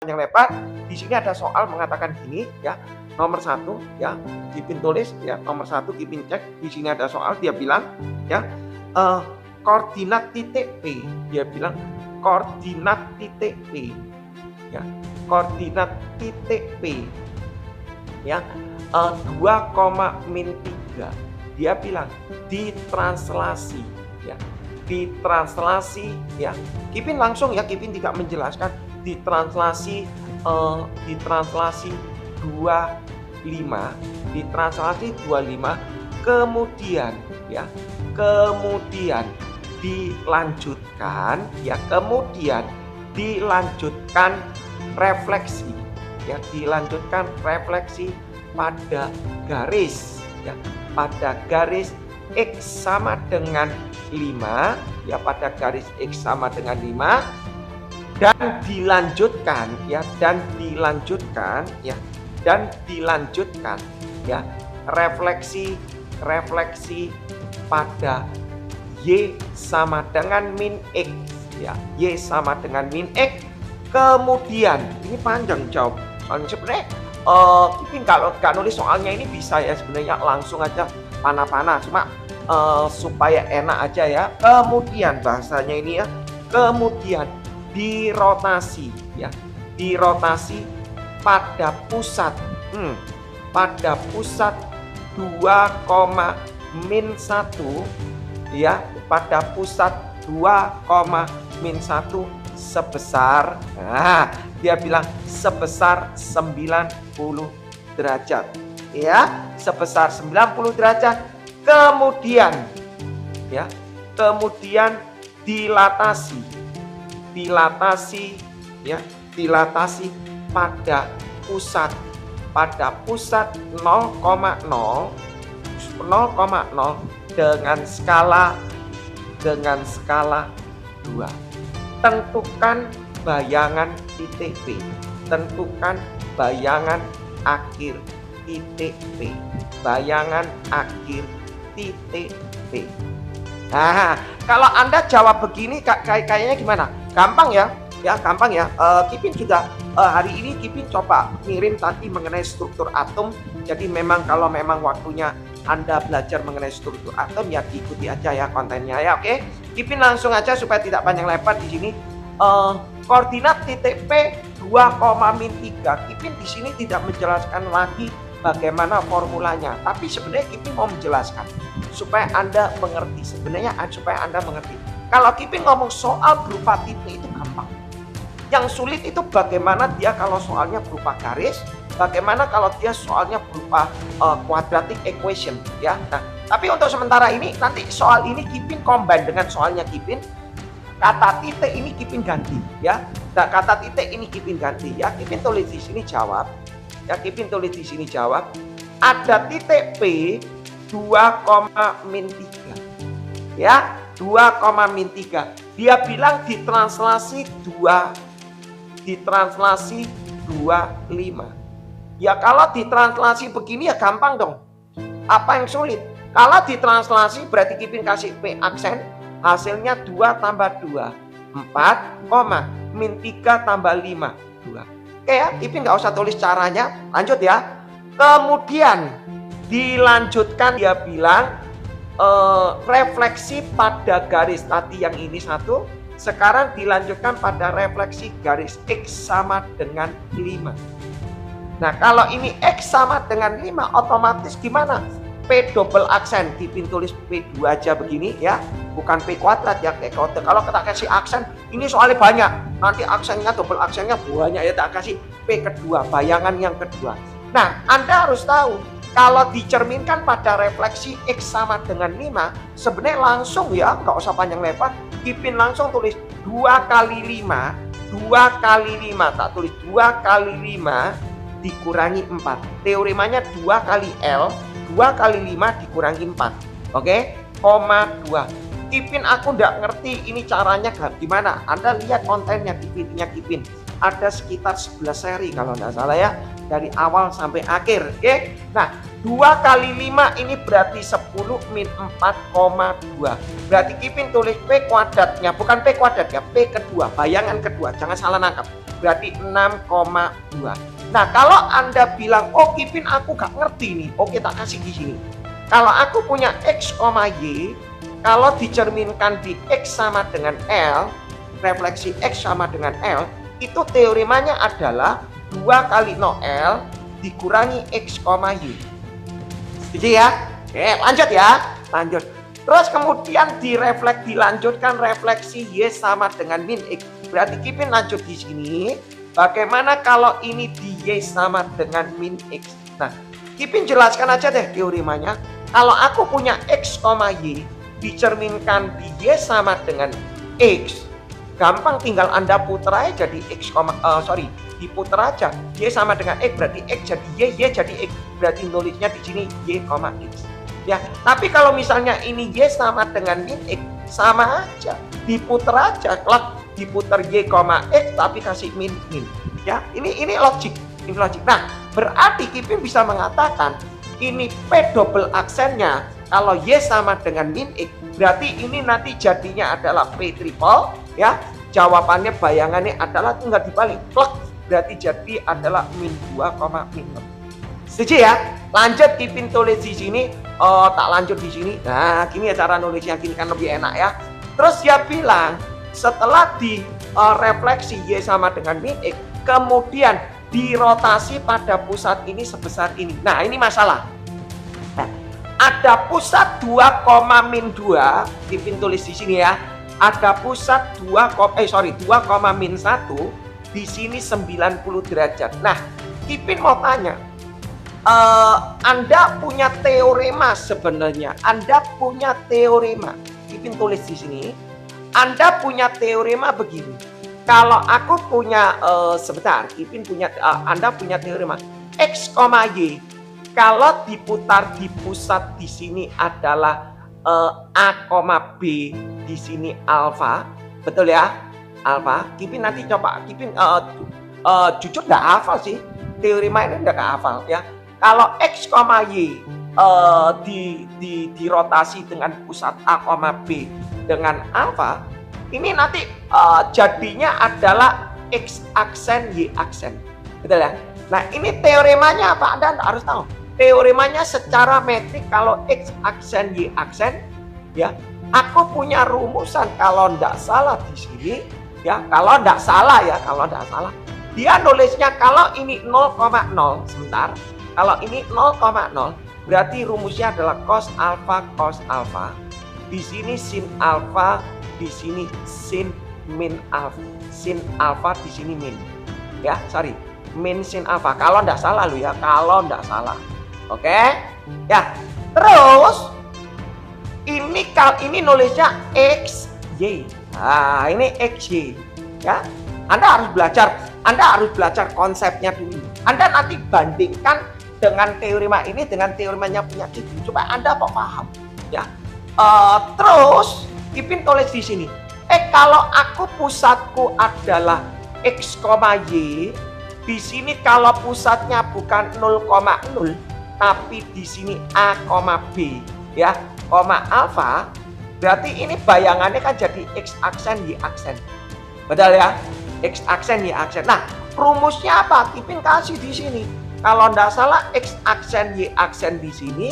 panjang lebar. Di sini ada soal mengatakan gini ya. Nomor 1 ya, Kipin tulis ya, nomor 1 Kipin cek. Di sini ada soal, dia bilang ya, koordinat titik P. Dia bilang koordinat titik P. Ya, koordinat titik P. Ya, 2,-3. Dia bilang ditranslasi ya. Ditranslasi ya. Kipin langsung ya, Kipin tidak menjelaskan. Ditranslasi 25, ditranslasi 25, kemudian ya, kemudian dilanjutkan ya, kemudian dilanjutkan refleksi ya, dilanjutkan refleksi pada garis ya, pada garis X sama dengan 5 ya, pada garis X sama dengan 5, dan dilanjutkan ya, dan dilanjutkan ya, dan dilanjutkan ya, refleksi pada Y sama dengan min X ya, Y sama dengan min X. Kemudian ini panjang jawab soalnya sebenarnya. Kipin kalau nggak nulis soalnya ini bisa ya sebenarnya, langsung aja panah-panah, cuma supaya enak aja ya. Kemudian bahasanya ini ya, kemudian dirotasi ya, dirotasi pada pusat pada pusat 2,-1 ya, pada pusat 2,-1 sebesar, nah dia bilang sebesar 90 derajat ya, sebesar 90 derajat. Kemudian ya, kemudian dilatasi ya, dilatasi pada pusat 0,0 dengan skala 2. Tentukan bayangan titik P. Tentukan bayangan akhir titik P. Bayangan akhir titik P. Nah, kalau Anda jawab begini kayaknya gimana? Gampang ya? Ya, gampang ya. Kipin juga hari ini Kipin coba ngirim tadi mengenai struktur atom. Jadi memang kalau memang waktunya Anda belajar mengenai struktur atom ya diikuti aja ya kontennya ya, oke? Kipin langsung aja supaya tidak panjang lebar di sini. Koordinat titik P 2,-3. Kipin di sini tidak menjelaskan lagi bagaimana formulanya, tapi sebenarnya Kipin mau menjelaskan supaya Anda mengerti. Sebenarnya supaya Anda mengerti. Kalau Kipin ngomong soal berupa titik itu gampang. Yang sulit itu bagaimana dia kalau soalnya berupa garis, bagaimana kalau dia soalnya berupa quadratic equation ya. Nah, tapi untuk sementara ini nanti soal ini Kipin combine dengan soalnya Kipin. Kata titik ini Kipin ganti ya. Nah, kata titik ini Kipin ganti ya. Kipin tulis di sini jawab. Ya, Kipin tulis di sini jawab. Ada titik P 2,-3. Ya, 2,-3. Dia bilang ditranslasi 25. Ya kalau ditranslasi begini ya gampang dong. Apa yang sulit? Kalau ditranslasi berarti Kipin kasih P aksen, hasilnya 2 tambah 2 4, min 3 tambah 5 2. Oke ya, Kipin nggak usah tulis caranya. Lanjut ya. Kemudian dilanjutkan, dia bilang refleksi pada garis tadi yang ini 1. Sekarang dilanjutkan pada refleksi garis X sama dengan 5. Nah, kalau ini X sama dengan 5 otomatis gimana? P double aksen, Kipin tulis P2 aja begini ya, bukan P kuadrat ya kayak kode. Kalau kita kasih aksen, ini soalnya banyak, nanti aksennya double aksennya banyak ya, tak kasih P kedua, bayangan yang kedua. Nah, Anda harus tahu kalau dicerminkan pada refleksi X sama dengan 5, sebenarnya langsung ya, nggak usah panjang lebar, Kipin langsung tulis 2 kali 5, tak tulis 2 kali 5 dikurangi 4. Teoremanya 2 kali L, 2 kali 5 dikurangi 4. Oke? Koma 2. Kipin aku nggak ngerti ini caranya gimana. Anda lihat kontennya Kipinnya Kipin. Ada sekitar 11 seri kalau nggak salah ya. Dari awal sampai akhir. Oke? Nah, 2 kali 5 ini berarti 10 min 4,2. Berarti Kipin tulis P kuadratnya, bukan P kuadrat ya, P kedua, bayangan kedua. Jangan salah nangkap. berarti 6,2. Nah, kalau Anda bilang, oh Kipin aku gak ngerti nih, oke tak kasih di sini. Kalau aku punya X, Y, kalau dicerminkan di X sama dengan L, refleksi X sama dengan L, itu teoremanya adalah 2 kali no L dikurangi X, Y. Setuju ya? Oke, lanjut ya. Lanjut. Terus kemudian dilanjutkan refleksi Y sama dengan min X. Berarti Kipin lanjut di sini. Bagaimana kalau ini di Y sama dengan min X? Nah, Kipin jelaskan aja deh teoremanya. Kalau aku punya X, Y dicerminkan di Y sama dengan X, gampang tinggal Anda putar aja jadi X, diputar aja. Y sama dengan X berarti X jadi Y jadi X. Berarti nulisnya di sini Y, X. Ya, tapi kalau misalnya ini Y sama dengan min X, sama aja. Diputar aja, klak. Diputar Y, X tapi kasih min. Ya, ini logik. Nah, berarti Kipin bisa mengatakan ini P double aksennya kalau Y sama dengan min X, berarti ini nanti jadinya adalah P triple, ya. Jawabannya bayangannya adalah tinggal dibalik, plek, berarti jadi adalah min 2, min 6. Setuju ya? Lanjut Kipin tulis di sini, tak lanjut di sini. Nah, gini ya cara nulisnya, gini kan lebih enak ya. Terus dia bilang setelah di refleksi Y sama dengan min X, kemudian dirotasi pada pusat ini sebesar ini. Nah, ini masalah. Nah, ada pusat 2, min 2, Kipin tulis di sini ya. Ada pusat 2, min 1, di sini 90 derajat. Nah, Kipin mau tanya, Anda punya teorema sebenarnya. Anda punya teorema. Kipin tulis di sini. Anda punya teorema begini. Kalau aku punya Kipin punya, Anda punya teorema X, Y. Kalau diputar di pusat di sini adalah A, B, di sini alfa, betul ya? Alfa. Kipin nanti coba, Kipin jujur nggak hafal sih. Teorema ini nggak hafal ya. Kalau X, Y dirotasi dengan pusat A, B dengan alfa, ini nanti jadinya adalah X aksen, Y aksen. Betul ya? Nah, ini teoremanya apa? Anda harus tahu. Teoremanya secara metrik kalau X aksen, Y aksen, ya. Aku punya rumusan kalau ndak salah di sini, ya. Kalau ndak salah ya, dia nulisnya kalau ini 0,0, sebentar. Kalau ini 0,0, berarti rumusnya adalah cos alfa. Di sini sin alfa, di sini sin min alfa. Sin alfa di sini min. Ya, min sin alfa. Kalau enggak salah lu ya, kalau enggak salah. Oke? Ya. Terus ini nulisnya XY. Nah, ini XY. Ya. Anda harus belajar konsepnya dulu. Anda nanti bandingkan dengan teorema ini dengan teoremanya punya Kipin supaya Anda paham, ya. Terus Kipin tulis di sini. Kalau aku pusatku adalah X, Y, di sini kalau pusatnya bukan 0,0 tapi di sini A, B, ya, alfa, berarti ini bayangannya kan jadi X aksen, Y aksen. Betul ya? X aksen, Y aksen. Nah, rumusnya apa? Kipin kasih di sini. Kalau tidak salah X aksen, Y aksen di sini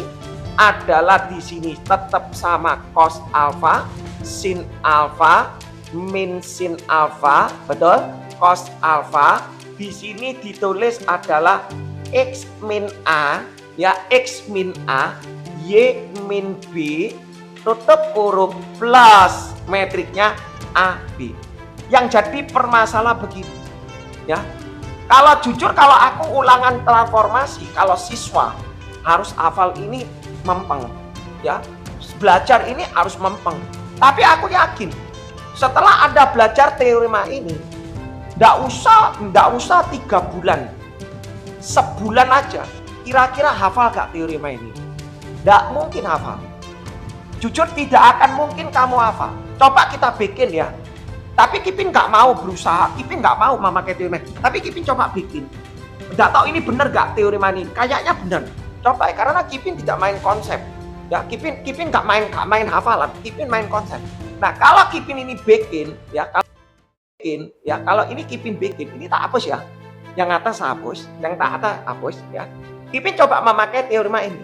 adalah di sini tetap sama cos alfa, sin alfa, min sin alfa, betul? Cos alfa di sini ditulis adalah X min A, ya, X min A, Y min B, tutup kurung plus metriknya AB. Yang jadi permasalah begini, ya. Kalau jujur, kalau aku ulangan transformasi, kalau siswa harus hafal ini mempeng, ya. Belajar ini harus mempeng. Tapi aku yakin setelah Anda belajar teorema ini, nggak usah 3 bulan, sebulan aja, kira-kira hafal gak teorema ini? Nggak mungkin hafal. Jujur tidak akan mungkin kamu hafal. Coba kita bikin ya. Tapi Kipin nggak mau berusaha, Kipin nggak mau memakai teorema. Tapi Kipin coba bikin. Nggak tahu ini benar nggak teorema ini? Kayaknya benar. Coba ya, karena Kipin tidak main konsep. Ya, Kipin nggak main hafalan, Kipin main konsep. Nah, kalau Kipin ini bikin, ya. bikin ya, kalau ini Kipin bikin, ini tak hapus ya. Yang atas hapus, yang tak atas hapus ya. Kipin coba memakai teorema ini.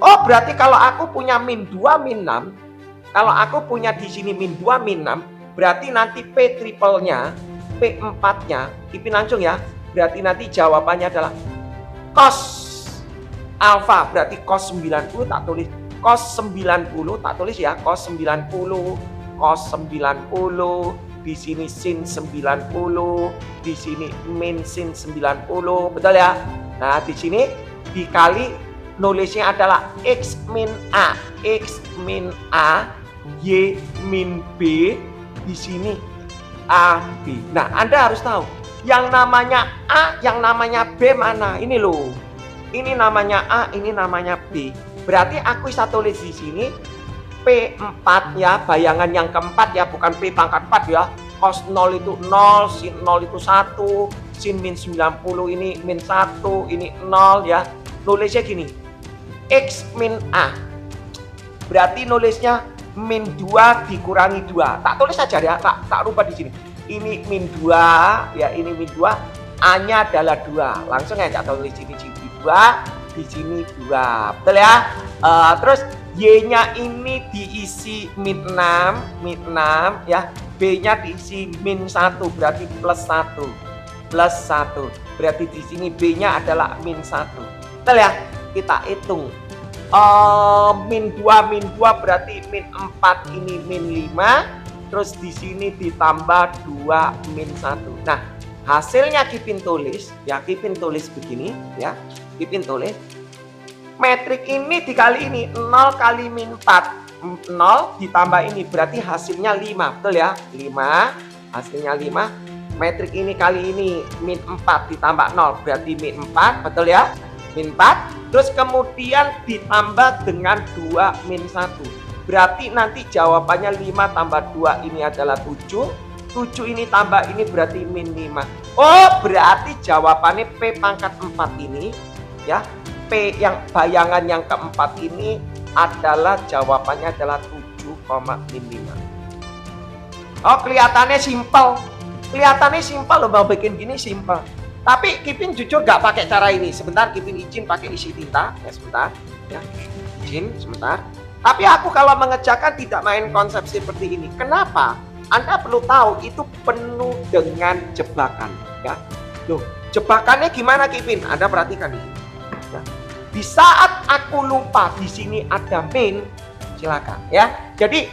Oh, berarti kalau aku punya min 2 min 6, kalau aku punya di sini min 2 min 6, berarti nanti P triple-nya, P4-nya, Kipin langsung ya. Berarti nanti jawabannya adalah cos alfa, berarti cos 90 tak tulis. Cos 90 tak tulis ya, cos 90, cos 90, di sini sin 90, di sini min sin 90, betul ya? Nah, di sini dikali nulisnya adalah x min a, x min a, y min b, di sini a, b. Nah, Anda harus tahu yang namanya a, yang namanya b mana? Ini loh. Ini namanya a, ini namanya b. Berarti aku bisa tulis di sini P4 ya, bayangan yang keempat ya, bukan P pangkat 4 ya. Cos 0 itu 0, sin 0 itu 1, sin min 90 ini min 1, ini 0 ya. Nulisnya gini, X min A. Berarti nulisnya min 2 dikurangi 2. Tak tulis saja ya, tak rubah di sini. Ini min 2 ya, ini min 2, A-nya adalah 2. Langsung aja tulis di sini 2, di sini 2. Betul ya? Terus Y-nya ini diisi min 6 ya. B-nya diisi min 1, berarti plus 1. Plus 1. Berarti di sini B-nya adalah min 1. Betul ya? Kita hitung. Min 2 berarti min 4 ini min 5. Terus di sini ditambah 2 min 1. Nah, hasilnya Kipin tulis, ya Kipin tulis begini ya. Kipin tulis metrik ini dikali ini 0 kali min 4, 0 ditambah ini berarti hasilnya 5, betul ya? 5, hasilnya 5. Metrik ini kali ini min 4 ditambah 0 berarti min 4, betul ya? Min 4. Terus kemudian ditambah dengan 2 min 1. Berarti nanti jawabannya 5 tambah 2 ini adalah 7. 7 ini tambah ini berarti min 5. Oh, berarti jawabannya P pangkat 4 ini ya. P yang bayangan yang keempat ini adalah jawabannya adalah 7,5. Oh, kelihatannya simpel. Kelihatannya simpel loh, mau bikin gini simpel. Tapi Kipin jujur gak pakai cara ini. Sebentar, Kipin izin pakai isi tinta ya, sebentar ya. Izin sebentar. Tapi aku kalau mengerjakan tidak main konsep seperti ini. Kenapa? Anda perlu tahu itu penuh dengan jebakan ya. Loh, jebakannya gimana Kipin? Anda perhatikan nih. Ya. Di saat aku lupa di sini ada min, silakan ya. Jadi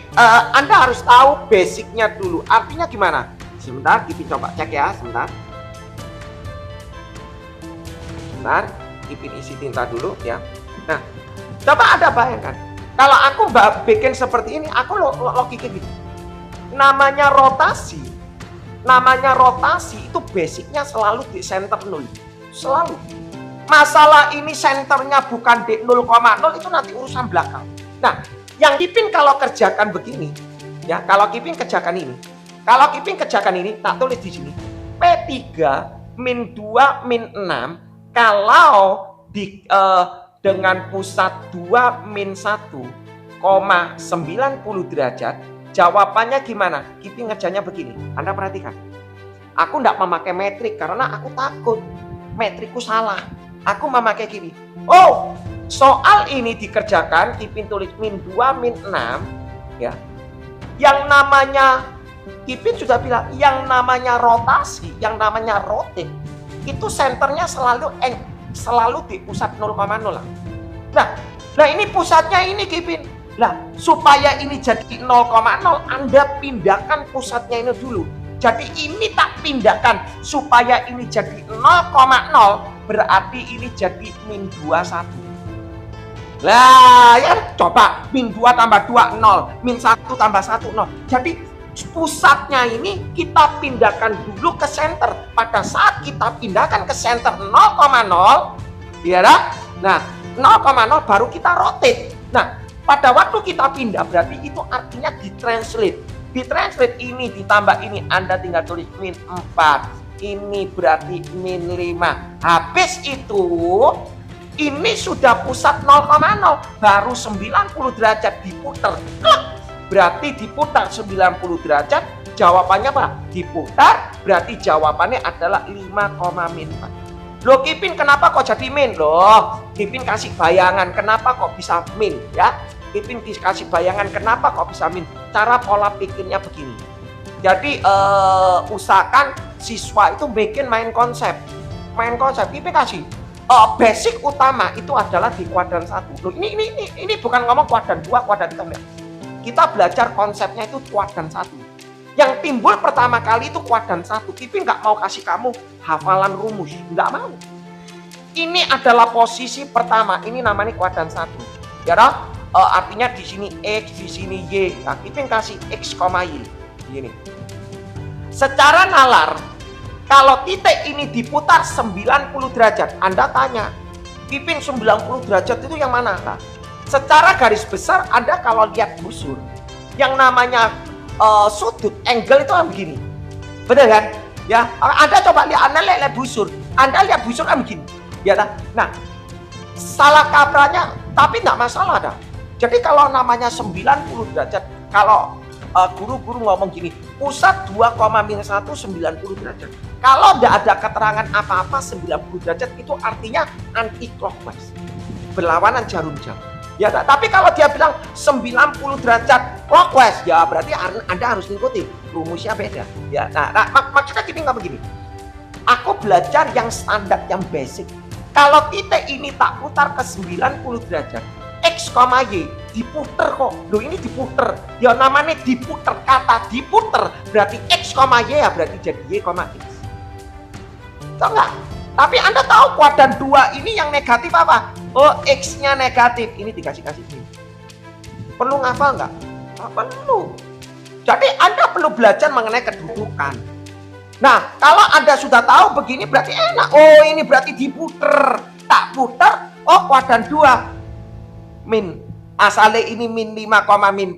Anda harus tahu basicnya dulu. Artinya gimana? Sebentar, Kipin coba cek ya, sebentar. Sebentar, Kipin isi tinta dulu ya. Nah, coba Anda bayangkan. Kalau aku bikin seperti ini, aku logiknya gitu. Namanya rotasi itu basicnya selalu di center 0. Selalu. Masalah ini senternya bukan di 0,0 itu nanti urusan belakang. Nah, yang Kipin kalau kerjakan begini, ya kalau Kipin kerjakan ini, tak tulis di sini. P3 min 2 min 6 kalau dengan pusat 2 min 1,90 derajat, jawabannya gimana? Kipin ngerjanya begini. Anda perhatikan. Aku tidak memakai metrik karena aku takut metrikku salah. Aku memakai gini. Oh, soal ini dikerjakan, Kipin tulis min 2 min 6 ya. Yang namanya Kipin sudah bilang, yang namanya rotasi, yang namanya rotate itu senternya selalu di pusat 0,0. Nah ini pusatnya ini Kipin. Nah, supaya ini jadi 0,0, Anda pindahkan pusatnya ini dulu. Jadi ini tak pindahkan supaya ini jadi 0,0, berarti ini jadi min 21. Lah ya coba min 2 tambah 2 0, min 1 tambah 1 0. Jadi pusatnya ini kita pindahkan dulu ke center. Pada saat kita pindahkan ke center 0,0, ya dah? Nah, 0,0 baru kita rotate. Nah, pada waktu kita pindah berarti itu artinya ditranslate. Ditranslate ini ditambah ini, Anda tinggal tulis min 4. Ini berarti min 5. Habis itu ini sudah pusat 0,0, baru 90 derajat diputar. Berarti diputar 90 derajat, jawabannya apa? Diputar, berarti jawabannya adalah 5,-4. Loh Kipin kenapa kok jadi min? Loh Kipin kasih bayangan kenapa kok bisa min ya. Kipin dikasih bayangan kenapa kok bisa min. Cara pola pikirnya begini. Jadi usahakan siswa itu bikin main konsep. Kipin kasih basic utama itu adalah di kuadran 1. Loh, ini bukan ngomong kuadran 2, kuadran 3. Kita belajar konsepnya itu kuadran 1. Yang timbul pertama kali itu kuadran 1. Kipin nggak mau kasih kamu hafalan rumus, nggak mau. Ini adalah posisi pertama, ini namanya kuadran 1. Ya toh? Artinya di sini X, di sini Y. Nah, Kipin kasih X, Y. Gini. Secara nalar, kalau titik ini diputar 90 derajat, Anda tanya, Kipin 90 derajat itu yang mana? Nah, secara garis besar Anda kalau lihat busur, yang namanya sudut, angle itu kan begini. Benar kan? Ya, Anda coba lihat, Anda lihat busur. Anda lihat busur kan begini. Ya, nah, salah kaprahnya, tapi nggak masalah dah. Jadi kalau namanya 90 derajat, kalau guru-guru ngomong gini, pusat 2,-1 90 derajat. Kalau tidak ada keterangan apa-apa 90 derajat itu artinya anti clockwise, berlawanan jarum jam. Ya, tapi kalau dia bilang 90 derajat clockwise, ya berarti Anda harus ngikutin rumusnya beda. Ya, nah maksudnya Kipin nggak begini. Aku belajar yang standar, yang basic. Kalau titik ini tak putar ke 90 derajat, X, Y diputer kok. Loh ini diputer. Ya namanya diputer. Kata diputer berarti X, Y ya berarti jadi Y, X. Tahu nggak? Tapi Anda tahu kuadran 2 ini yang negatif apa? Oh, X-nya negatif. Ini dikasih-kasih ini. Perlu ngafal nggak? Nggak perlu. Jadi Anda perlu belajar mengenai kedudukan. Nah, kalau Anda sudah tahu begini berarti enak. Oh, ini berarti diputer. Tak puter, oh kuadran 2. Min. Asalnya ini min 5,-4.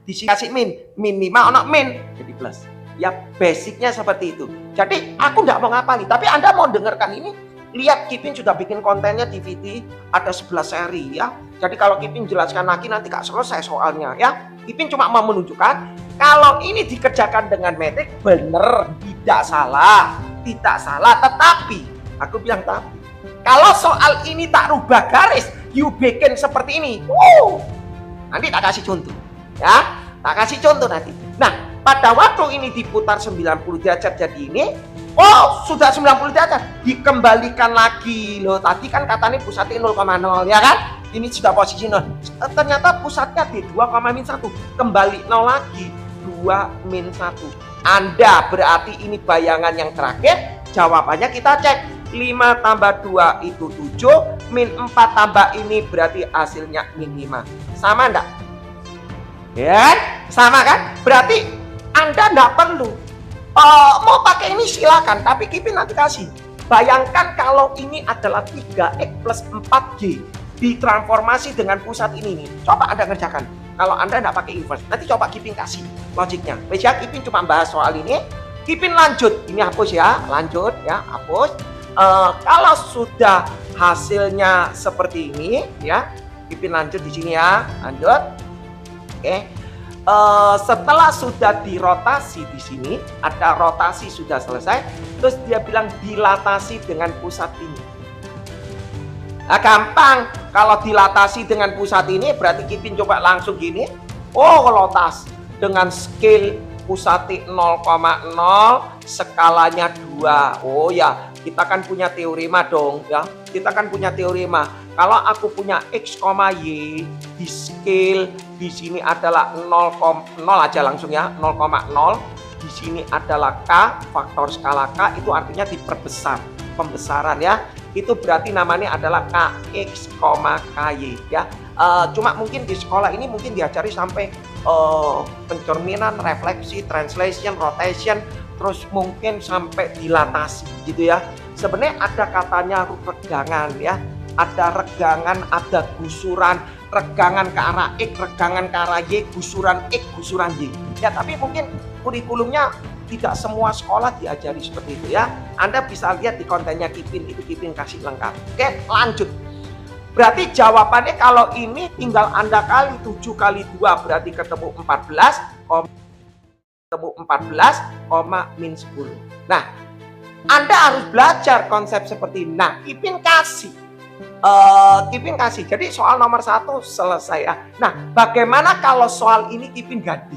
Dikasih min. Min 5 ono min. Jadi plus. Ya basicnya seperti itu. Jadi aku nggak mau ngapalin, tapi Anda mau dengarkan ini, lihat Kipin sudah bikin kontennya DVD, ada 11 seri ya. Jadi kalau Kipin jelaskan lagi nanti nggak selesai soalnya ya. Kipin cuma mau menunjukkan kalau ini dikerjakan dengan metrik bener, tidak salah. Tetapi aku bilang tapi kalau soal ini tak rubah garis, you bikin seperti ini. Nanti tak kasih contoh ya. Tak kasih contoh nanti. Nah, pada waktu ini diputar 90 derajat jadi ini, oh sudah 90 derajat, dikembalikan lagi. Loh tadi kan katanya pusatnya 0,0 ya kan? Ini sudah posisi 0. Ternyata pusatnya di 2,-1. Kembali 0 lagi, 2-1. Anda berarti ini bayangan yang terakhir, jawabannya kita cek. 5 tambah 2 itu 7, min 4 tambah ini berarti hasilnya min 5. Sama enggak? Ya, sama kan? Berarti Anda enggak perlu mau pakai ini silakan, tapi Kipin nanti kasih. Bayangkan kalau ini adalah 3X plus 4G ditransformasi dengan pusat ini nih. Coba Anda kerjakan. Kalau Anda enggak pakai inverse, nanti coba Kipin kasih logiknya. Wes ya, Kipin cuma bahas soal ini. Kipin lanjut. Ini hapus ya, lanjut ya, hapus. Kalau sudah hasilnya seperti ini ya, Kipin lanjut di sini ya, lanjut. Oke. Setelah sudah dirotasi di sini, ada rotasi sudah selesai, terus dia bilang dilatasi dengan pusat ini. Nah, gampang. Kalau dilatasi dengan pusat ini berarti Kipin coba langsung gini. Oh, lotas dengan scale pusatnya 0,0, skalanya 2. Oh ya, kita kan punya teorema dong ya. Kita kan punya teorema. Kalau aku punya X, Y di scale di sini adalah 0,0 aja langsung ya, 0,0. Di sini adalah K, faktor skala K itu artinya diperbesar, pembesaran ya. Itu berarti namanya adalah KX, KY ya. Cuma mungkin di sekolah ini mungkin diajari sampai pencerminan, refleksi, translation, rotation, terus mungkin sampai dilatasi gitu ya. Sebenarnya ada katanya regangan ya. Ada regangan, ada gusuran, regangan ke arah X, regangan ke arah Y, gusuran X, gusuran Y. Ya, tapi mungkin kurikulumnya tidak semua sekolah diajari seperti itu ya. Anda bisa lihat di kontennya Kipin, itu Kipin kasih lengkap. Oke, lanjut. Berarti jawabannya kalau ini tinggal Anda kali 7 kali 2 berarti ketemu 14. ketemu 14, min 10. Nah, Anda harus belajar konsep seperti ini. Nah, Kipin kasih. Jadi soal nomor 1 selesai ya. Nah, bagaimana kalau soal ini Kipin ganti?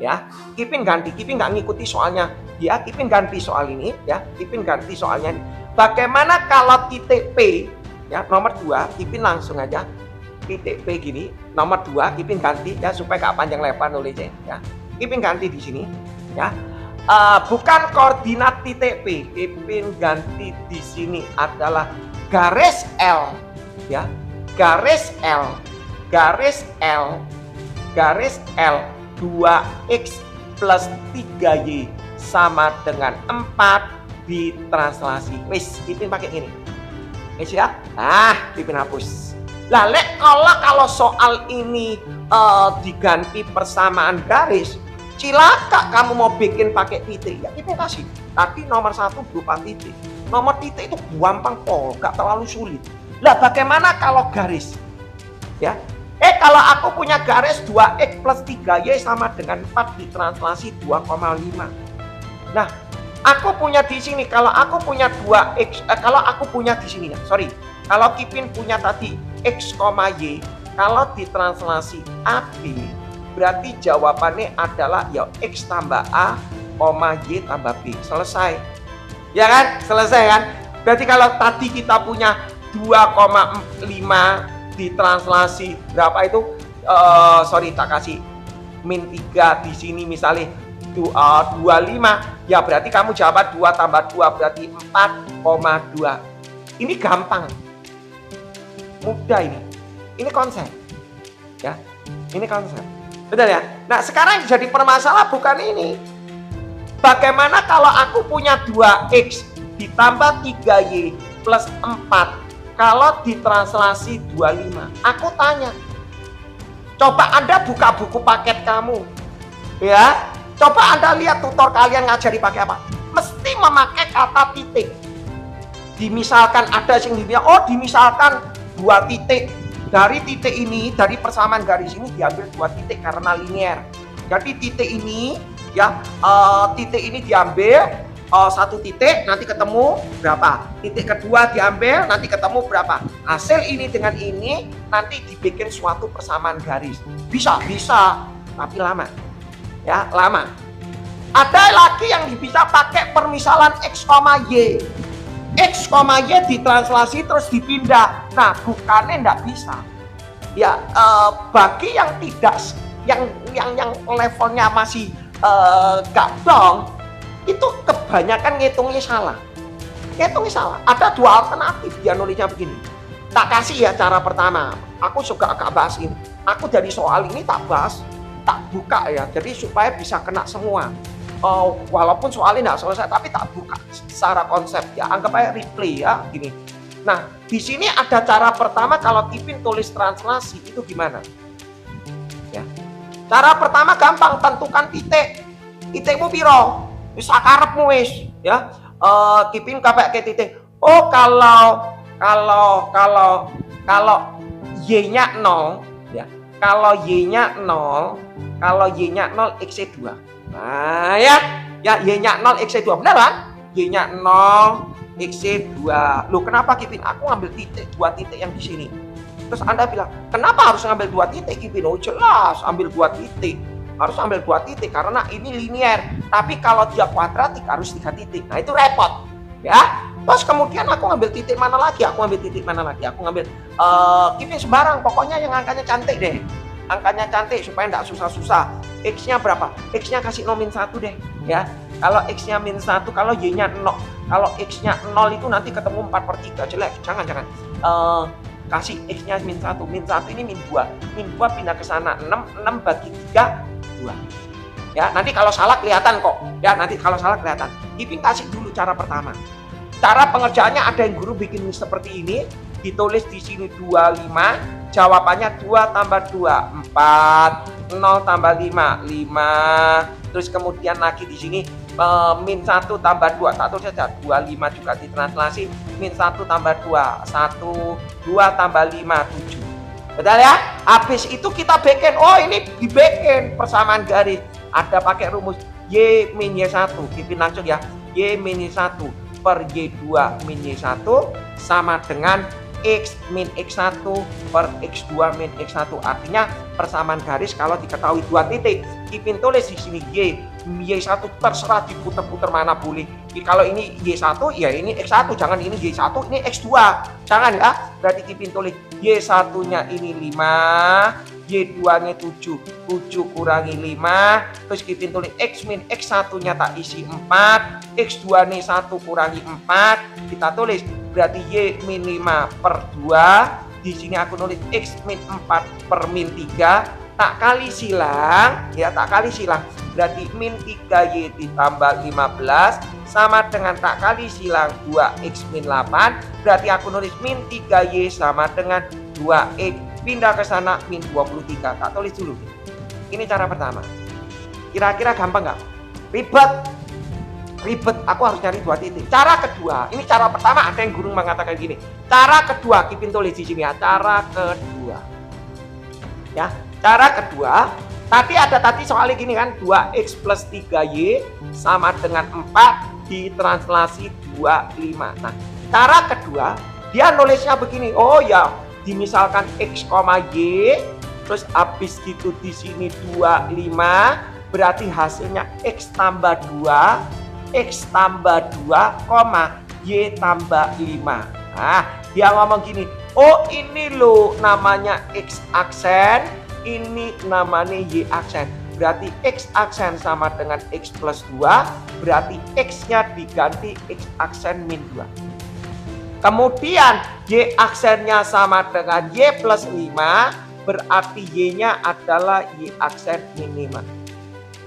Ya, Kipin ganti. Kipin nggak ngikuti soalnya dia. Kipin ganti soal ini ya. Kipin ganti soalnya ini. Bagaimana kalau titik P ya nomor 2? Kipin langsung aja titik P gini. Nomor 2 Kipin ganti ya supaya nggak panjang lebar nulisnya ya. Kipin ganti di sini ya. Bukan koordinat titik P. Kipin ganti di sini adalah garis L ya, garis L 2x plus 3y sama dengan 4 ditranslasi. Wis, Kipin pakai ini. Wis ya. Kipin hapus. Lah kalau soal ini diganti persamaan garis, cilaka kamu mau bikin pakai titik ya Kipin kasih. Tapi nomor 1 berupa titik. Nomor titik itu gampang kok, gak terlalu sulit. Lah bagaimana kalau garis? Ya. Kalau aku punya garis 2x plus 3y sama dengan 4 ditranslasi 2,5. Nah, aku punya di sini, kalau aku punya 2x, kalau aku punya di sini ya, sorry. Kalau Kipin punya tadi x, y, kalau ditranslasi AB, berarti jawabannya adalah ya x tambah a, y tambah b. Selesai. Ya kan? Selesai kan? Berarti kalau tadi kita punya 2,5 ditranslasi berapa itu? Tak kasih min 3 di sini misalnya 25. Ya berarti kamu jawab 2 tambah 2 berarti 4,2. Ini gampang. Mudah ini. Ini konsep. Ya. Ini konsep. Betul ya? Nah, sekarang jadi permasalahan bukan ini. Bagaimana kalau aku punya 2x ditambah 3y plus 4 kalau ditranslasi 25? Aku tanya. Coba Anda buka buku paket kamu. Ya. Coba Anda lihat tutor kalian ngajari pakai apa? Mesti memakai kata titik. Dimisalkan ada yang dimisalkan 2 titik. Dari titik ini, dari persamaan garis ini diambil 2 titik karena linear. Jadi titik ini ya, titik ini diambil 1 titik, nanti ketemu berapa? Titik kedua diambil, nanti ketemu berapa? Hasil ini dengan ini nanti dibikin suatu persamaan garis. Bisa, tapi lama. Ya, lama. Ada lagi yang bisa pakai permisalan x, y. X, y ditranslasi terus dipindah. Nah, bukannya enggak bisa. Ya, bagi yang tidak, yang levelnya masih gak dong, itu kebanyakan ngitungnya salah. Ada 2 alternatif dia nulisnya begini. Tak kasih ya cara pertama. Aku juga agak bahas ini. Aku dari soal ini tak bahas, tak buka ya. Jadi supaya bisa kena semua. Walaupun soalnya nggak selesai, tapi tak buka secara konsep ya. Anggap aja replay ya gini. Nah, di sini ada cara pertama kalau Kipin tulis translasi itu gimana? Ya. Cara pertama gampang, tentukan titik. Titikmu piro? Wis sakarepmu wis, ya. Kipin pakai titik. Oh, kalau y-nya 0, ya. Kalau y-nya 0, x-nya 2. Nah, ya y-nya 0, x-nya 2. Benar kan? Y-nya 0, x-nya 2. Loh, kenapa Kipin? Aku ngambil 2 titik yang di sini. Terus Anda bilang, kenapa harus ngambil 2 titik Kipin? Oh, jelas, ambil 2 titik. Harus ambil 2 titik karena ini linear. Tapi kalau dia kuadratik harus 3 titik. Nah, itu repot. Ya. Terus kemudian aku ngambil titik mana lagi? Aku ngambil Kipin sembarang, pokoknya yang angkanya cantik deh. Angkanya cantik supaya enggak susah-susah. X-nya berapa? X-nya kasih min 1 deh, ya. Kalau X-nya min 1, kalau Y-nya 0. Kalau X-nya 0 itu nanti ketemu 4/3, jelek. Jangan. Kasih X-nya min 1. Min 1 ini min 2. Min 2 pindah ke sana. 6 bagi 3, 2. Ya, nanti kalau salah kelihatan kok. Kipin kasih dulu cara pertama. Cara pengerjaannya ada yang guru bikin seperti ini. Ditulis di sini 25. Jawabannya 2 tambah 2, 4. 0 tambah 5, 5. Terus kemudian lagi di sini min 1 tambah 2, tak tulis saja 25 juga ditranslasi. Min 1 tambah 2, 1. 2 tambah 5, 7. Betul ya? Habis itu kita bikin, ini dibikin persamaan garis. Ada pakai rumus Y min Y1, Kipin langsung ya, Y min Y1 per Y2 min Y1 sama dengan X min X1 per X2 min X1. Artinya persamaan garis kalau diketahui 2 titik. Kipin tulis di sini Y1 terserah diputer-puter mana boleh. Kalau ini Y1 ya ini X1, jangan ini Y1 ini X2. Jangan ya. Berarti Kipin tulis Y1-nya ini 5, Y2-nya 7 kurangi 5, terus Kipin tulis X min X1-nya tak isi 4, X2-nya 1 kurangi 4, kita tulis berarti Y min 5 per 2, di sini aku nulis X min 4 per min 3, tak kali silang, ya tak kali silang, berarti min 3Y ditambah 15 sama dengan tak kali silang 2X min 8, berarti aku nulis min 3Y sama dengan 2X, pindah ke sana min 23, tak tulis dulu. Ini cara pertama. Kira-kira gampang nggak? Ribet, aku harus cari 2 titik. Cara kedua, ini cara pertama ada yang guru mengatakan gini. Cara kedua, Kipin tulis di sini ya. Cara kedua, ya. Cara kedua, tadi soalnya gini kan, 2X plus 3Y sama dengan 4 ditranslasi 25. Nah, cara kedua, dia nulisnya begini. Oh ya, dimisalkan X, Y, terus habis gitu di sini 25, berarti hasilnya X tambah 2, X tambah 2, Y tambah 5. Nah, dia ngomong gini, oh ini loh namanya X aksen, ini namanya Y aksen. Berarti X aksen sama dengan X plus 2, berarti X-nya diganti X aksen min 2. Kemudian Y aksennya sama dengan Y plus 5, berarti Y-nya adalah Y aksen min 5.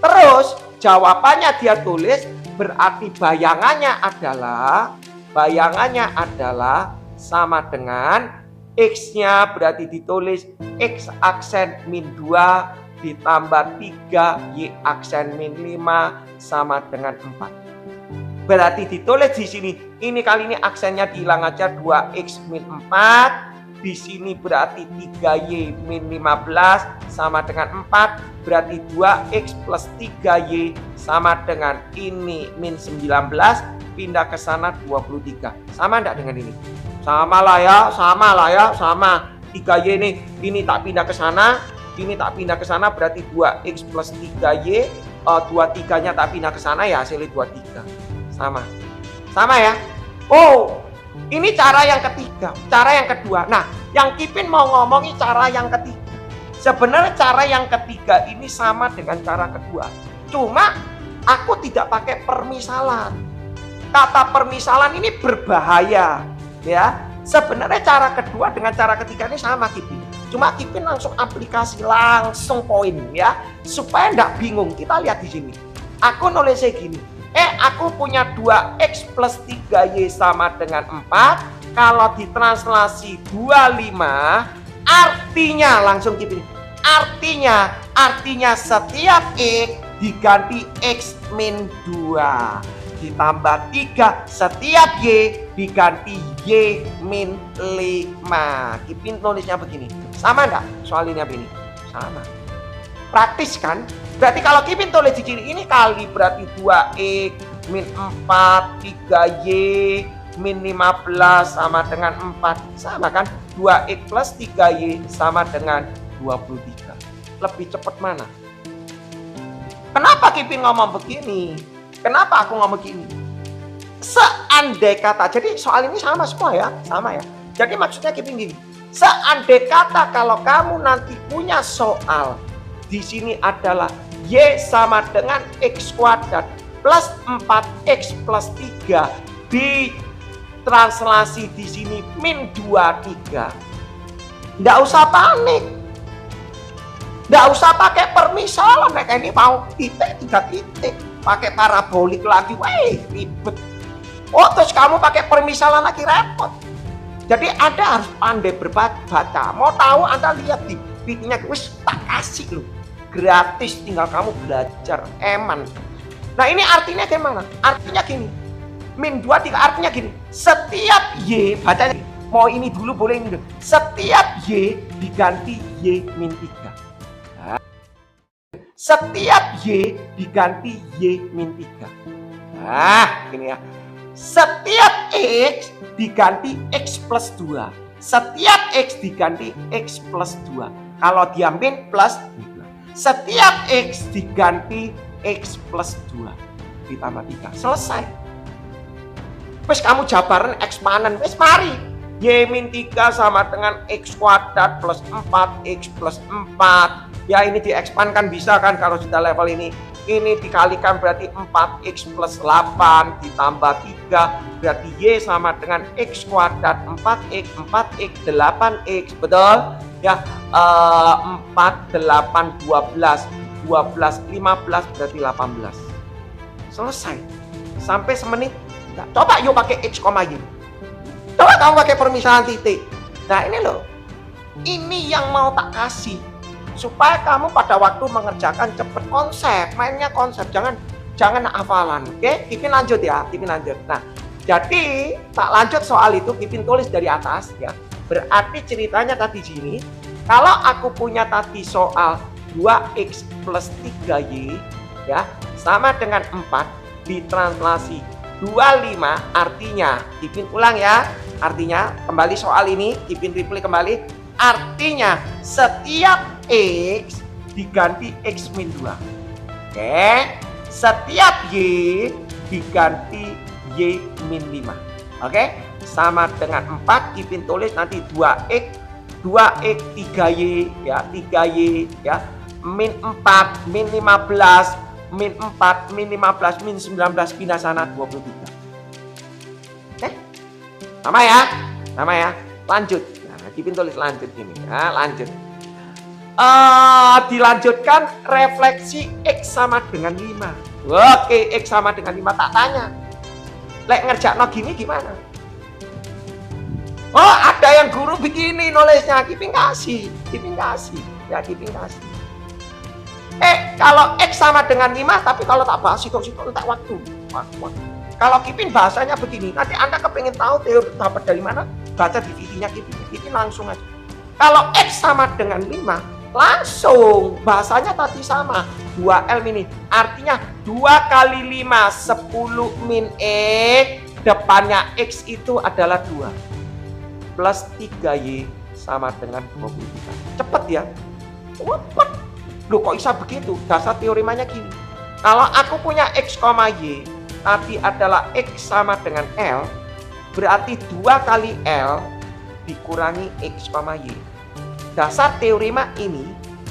Terus jawabannya dia tulis, berarti bayangannya adalah sama dengan X-nya berarti ditulis X aksen min 2 ditambah 3 Y aksen min 5 sama dengan 4. Berarti ditulis di sini, ini kali ini aksennya dihilang aja, 2X min 4. Di sini berarti 3Y min 15 sama dengan 4. Berarti 2X plus 3Y sama dengan ini min 19. Pindah ke sana 23. Sama enggak dengan ini? Sama lah ya. 3Y ini tak pindah ke sana. Ini tak pindah ke sana, berarti 2X plus 3Y. 23-nya tak pindah ke sana ya, hasilnya 23. Sama ya. Oh, ini cara yang ketiga, cara yang kedua. Nah, yang Kipin mau ngomongi cara yang ketiga. Sebenarnya cara yang ketiga ini sama dengan cara kedua. Cuma aku tidak pakai permisalan. Kata permisalan ini berbahaya, ya. Sebenarnya cara kedua dengan cara ketiga ini sama, Kipin. Cuma Kipin langsung aplikasi, langsung poin, ya. Supaya enggak bingung. Kita lihat di sini. Aku nulisnya gini. Aku punya 2X plus 3Y sama dengan 4. Kalau ditranslasi 25, artinya langsung Kipin. Artinya setiap X diganti X min 2. Ditambah 3, setiap Y diganti Y min 5. Kipin tulisnya begini. Sama enggak soal ini apa ini? Sama. Praktis kan? Berarti kalau Kipin tulis di sini, ini kali berarti 2X min 4, 3Y min 15 sama dengan 4. Sama kan? 2X plus 3Y sama dengan 23. Lebih cepat mana? Kenapa Kipin ngomong begini? Kenapa aku ngomong begini? Seandai kata, jadi soal ini sama semua ya, sama ya. Jadi maksudnya Kipin gini. Seandai kata kalau kamu nanti punya soal, di sini adalah Y sama dengan X kuadrat plus 4X plus 3 ditranslasi di sini min 23. Nggak usah panik. Nggak usah pakai permisalan. Kayak ini mau titik, 3 titik. Pakai parabolik lagi, ribet. Oh, terus kamu pakai permisalan lagi, repot. Jadi Anda harus pandai berbaca. Mau tahu, Anda lihat di videonya, wis tak kasih loh. Gratis, tinggal kamu belajar, eman. Nah, ini artinya gimana? Artinya gini. Min 2, 3 artinya gini. Setiap Y, bacanya mau ini dulu boleh ini dulu. Setiap Y diganti Y min 3. Nah, Setiap Y diganti Y min 3. Nah, ini ya. Setiap X diganti X plus 2. Setiap X diganti X plus 2. Kalau dia min plus 2. Setiap X diganti X plus 2 ditambah 3. Selesai. Wes kamu jabaran ekspanen. Wes mari. Y min 3 sama dengan X kuadrat plus 4X plus 4. Ya ini diekspankan bisa kan kalau sudah level ini. Ini dikalikan berarti 4X plus 8 ditambah 3. Berarti Y sama dengan X kuadrat 4X 8X. Betul? Ya 4, 8, 12 15 berarti 18. Selesai. Sampai semenit. Nah, coba yuk pakai X, Y. Coba kamu pakai permisalan titik. Nah ini loh. Ini yang mau tak kasih. Supaya kamu pada waktu mengerjakan cepet konsep. Mainnya konsep. Jangan hafalan. Oke? Kipin lanjut ya. Kipin lanjut. Nah jadi tak lanjut soal itu. Kipin tulis dari atas ya. Berarti ceritanya tadi sini. Kalau aku punya tadi soal 2X plus 3Y ya sama dengan 4 ditranslasi 25 artinya Kipin ulang ya. Artinya kembali soal ini Kipin replay kembali. Artinya setiap X diganti X min 2. Oke. Setiap Y diganti Y min 5. Oke. Sama dengan 4 Kipin tulis nanti 2X 3Y ya 3Y ya min 4 min 15 min 4 min 15 min 19 pindah sana 23. Oke. Sama ya. Lanjut. Nah, Kipin tulis lanjut ini ya, lanjut. Dilanjutkan refleksi X sama dengan 5. Oke, X sama dengan 5 tak tanya. Lek ngerjakno gini gimana? Oh, ada yang guru begini nulisnya, Kipin kasih. Ya, Kipin kasih. Kalau X sama dengan 5, tapi kalau tak bahas itu tak waktu. Kalau Kipin bahasanya begini, nanti Anda kepengen tahu teori dapat dari mana, baca di videonya Kipin langsung aja. Kalau X sama dengan 5, langsung bahasanya tadi sama. 2L min, artinya 2 kali 5, 10 min X, depannya X itu adalah 2. Plus 3Y sama dengan 23. Cepet ya. Cepet. Loh kok bisa begitu? Dasar teoremanya gini. Kalau aku punya X, Y, tadi adalah X sama dengan L, berarti 2 kali L dikurangi X, Y. Dasar teorema ini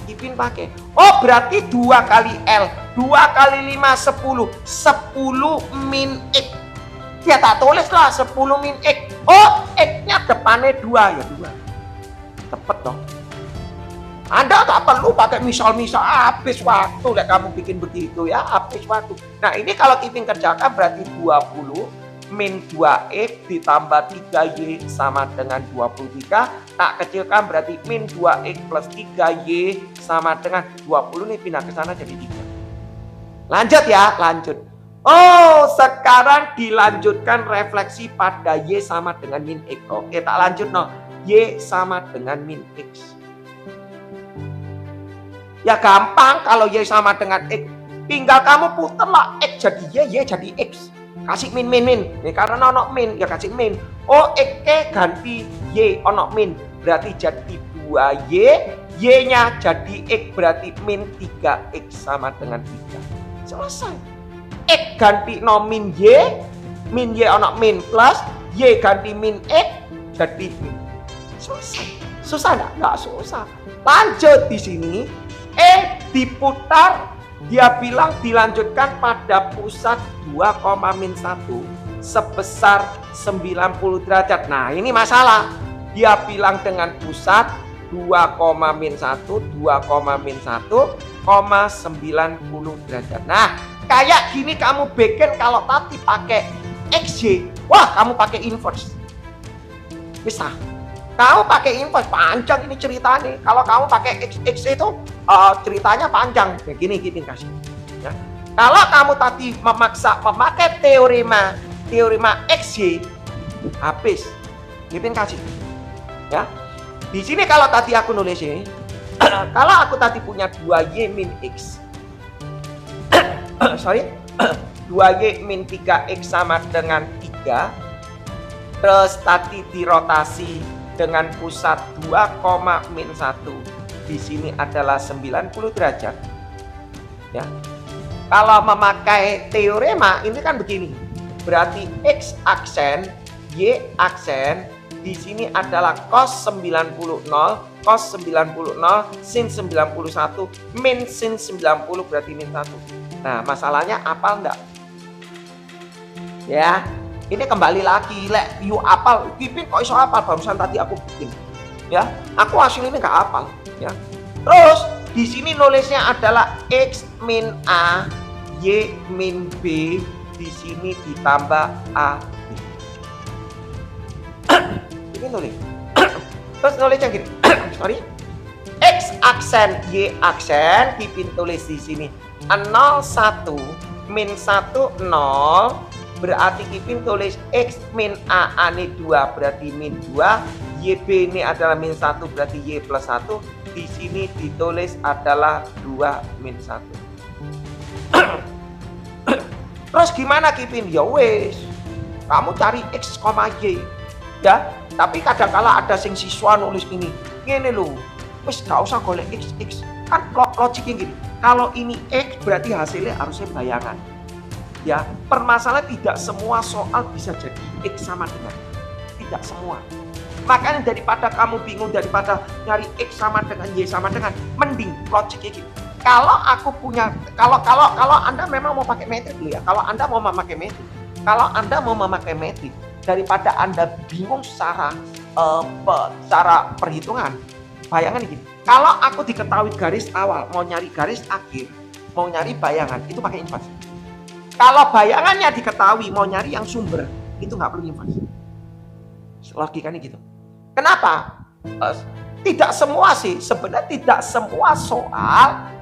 Kipin pakai. Oh berarti 2 kali L. 2 kali 5, 10. 10 min X. Ya tak tulis lah 10 min X. Oh X-nya depannya 2 ya 2. Cepet dong. Anda tak perlu pakai misal-misal habis waktu. Lihat kamu bikin begitu ya habis waktu. Nah ini kalau Kipin kerjakan berarti 20 min 2X ditambah 3Y sama dengan 23. Tak kecilkan berarti min 2X plus 3Y sama dengan 20. Nih pindah ke sana jadi 3. Lanjut ya, lanjut. Oh, sekarang dilanjutkan refleksi pada Y sama dengan min X. Oke, tak lanjut no. Y sama dengan min X. Ya gampang kalau Y sama dengan X. Tinggal kamu puter lah X jadi Y jadi X. Kasih min. Ya, karena ono min, ya kasih min. Oh, X ganti Y ono min. Berarti jadi 2Y. Y-nya jadi X berarti min 3X sama dengan 3. Selesai. X ganti no min Y ono min plus Y ganti min X jadi min. Selesai. Susah enggak? Enggak susah. Lanjut di sini diputar, dia bilang dilanjutkan pada pusat 2,-1 sebesar 90 derajat. Nah, ini masalah. Dia bilang dengan pusat 2,-1 2,-1,90 derajat. Nah, kayak gini kamu bikin kalau tadi pakai XY, wah kamu pakai inverse. Bisa. Kamu pakai inverse panjang ini ceritanya. Kalau kamu pakai X itu ceritanya panjang. Ya gini kasih. Ya. Kalau kamu tadi memaksa memakai teorema XY, habis. Kipin kasih. Ya. Di sini kalau tadi aku nulis ini, kalau aku tadi punya 2Y min X, sorry, 2Y min 3X sama dengan 3. Terus tadi dirotasi dengan pusat 2, min 1. Di sini adalah 90 derajat. Ya. Kalau memakai teorema ini kan begini. Berarti X aksen, Y aksen, di sini adalah cos 90, 0, cos 90, 0, sin 91, min sin 90 berarti min 1. Nah, masalahnya apal enggak? Ya, ini kembali lagi, lek you apal, Kipin kok iso apal barusan tadi aku bikin. Ya, aku hasil ini nggak apal. Ya, terus di sini nulisnya adalah X min A, Y min B, di sini ditambah A. Ini nulis. Terus nulisnya gini, sorry, X aksen, Y aksen, Kipin tulis di sini 0, 1, min 1, 0. Berarti Kipin tulis X min A, A ini 2 berarti min 2, YB ini adalah min 1 berarti Y plus 1. Di sini ditulis adalah 2 min 1. Terus gimana Kipin? Ya wes, kamu cari X, Y. Ya, tapi kadang-kala ada sing siswa nulis ini loh, wes gak usah golek X. Kan logiknya gini, kalau ini X berarti hasilnya harusnya bayangan. Ya, permasalahan tidak semua soal bisa jadi X sama dengan. Tidak semua. Makanya daripada kamu bingung, daripada nyari X sama dengan Y sama dengan, mending logiknya gitu. Kalau aku punya, kalau Anda memang mau pakai metrik dulu ya. Kalau Anda mau memakai metrik, daripada Anda bingung secara perhitungan, bayangan gini. Kalau aku diketahui garis awal, mau nyari garis akhir, mau nyari bayangan, itu pakai inverse. Kalau bayangannya diketahui, mau nyari yang sumber, itu nggak perlu inverse. Logikanya gitu. Kenapa? Tidak semua sih, sebenarnya tidak semua soal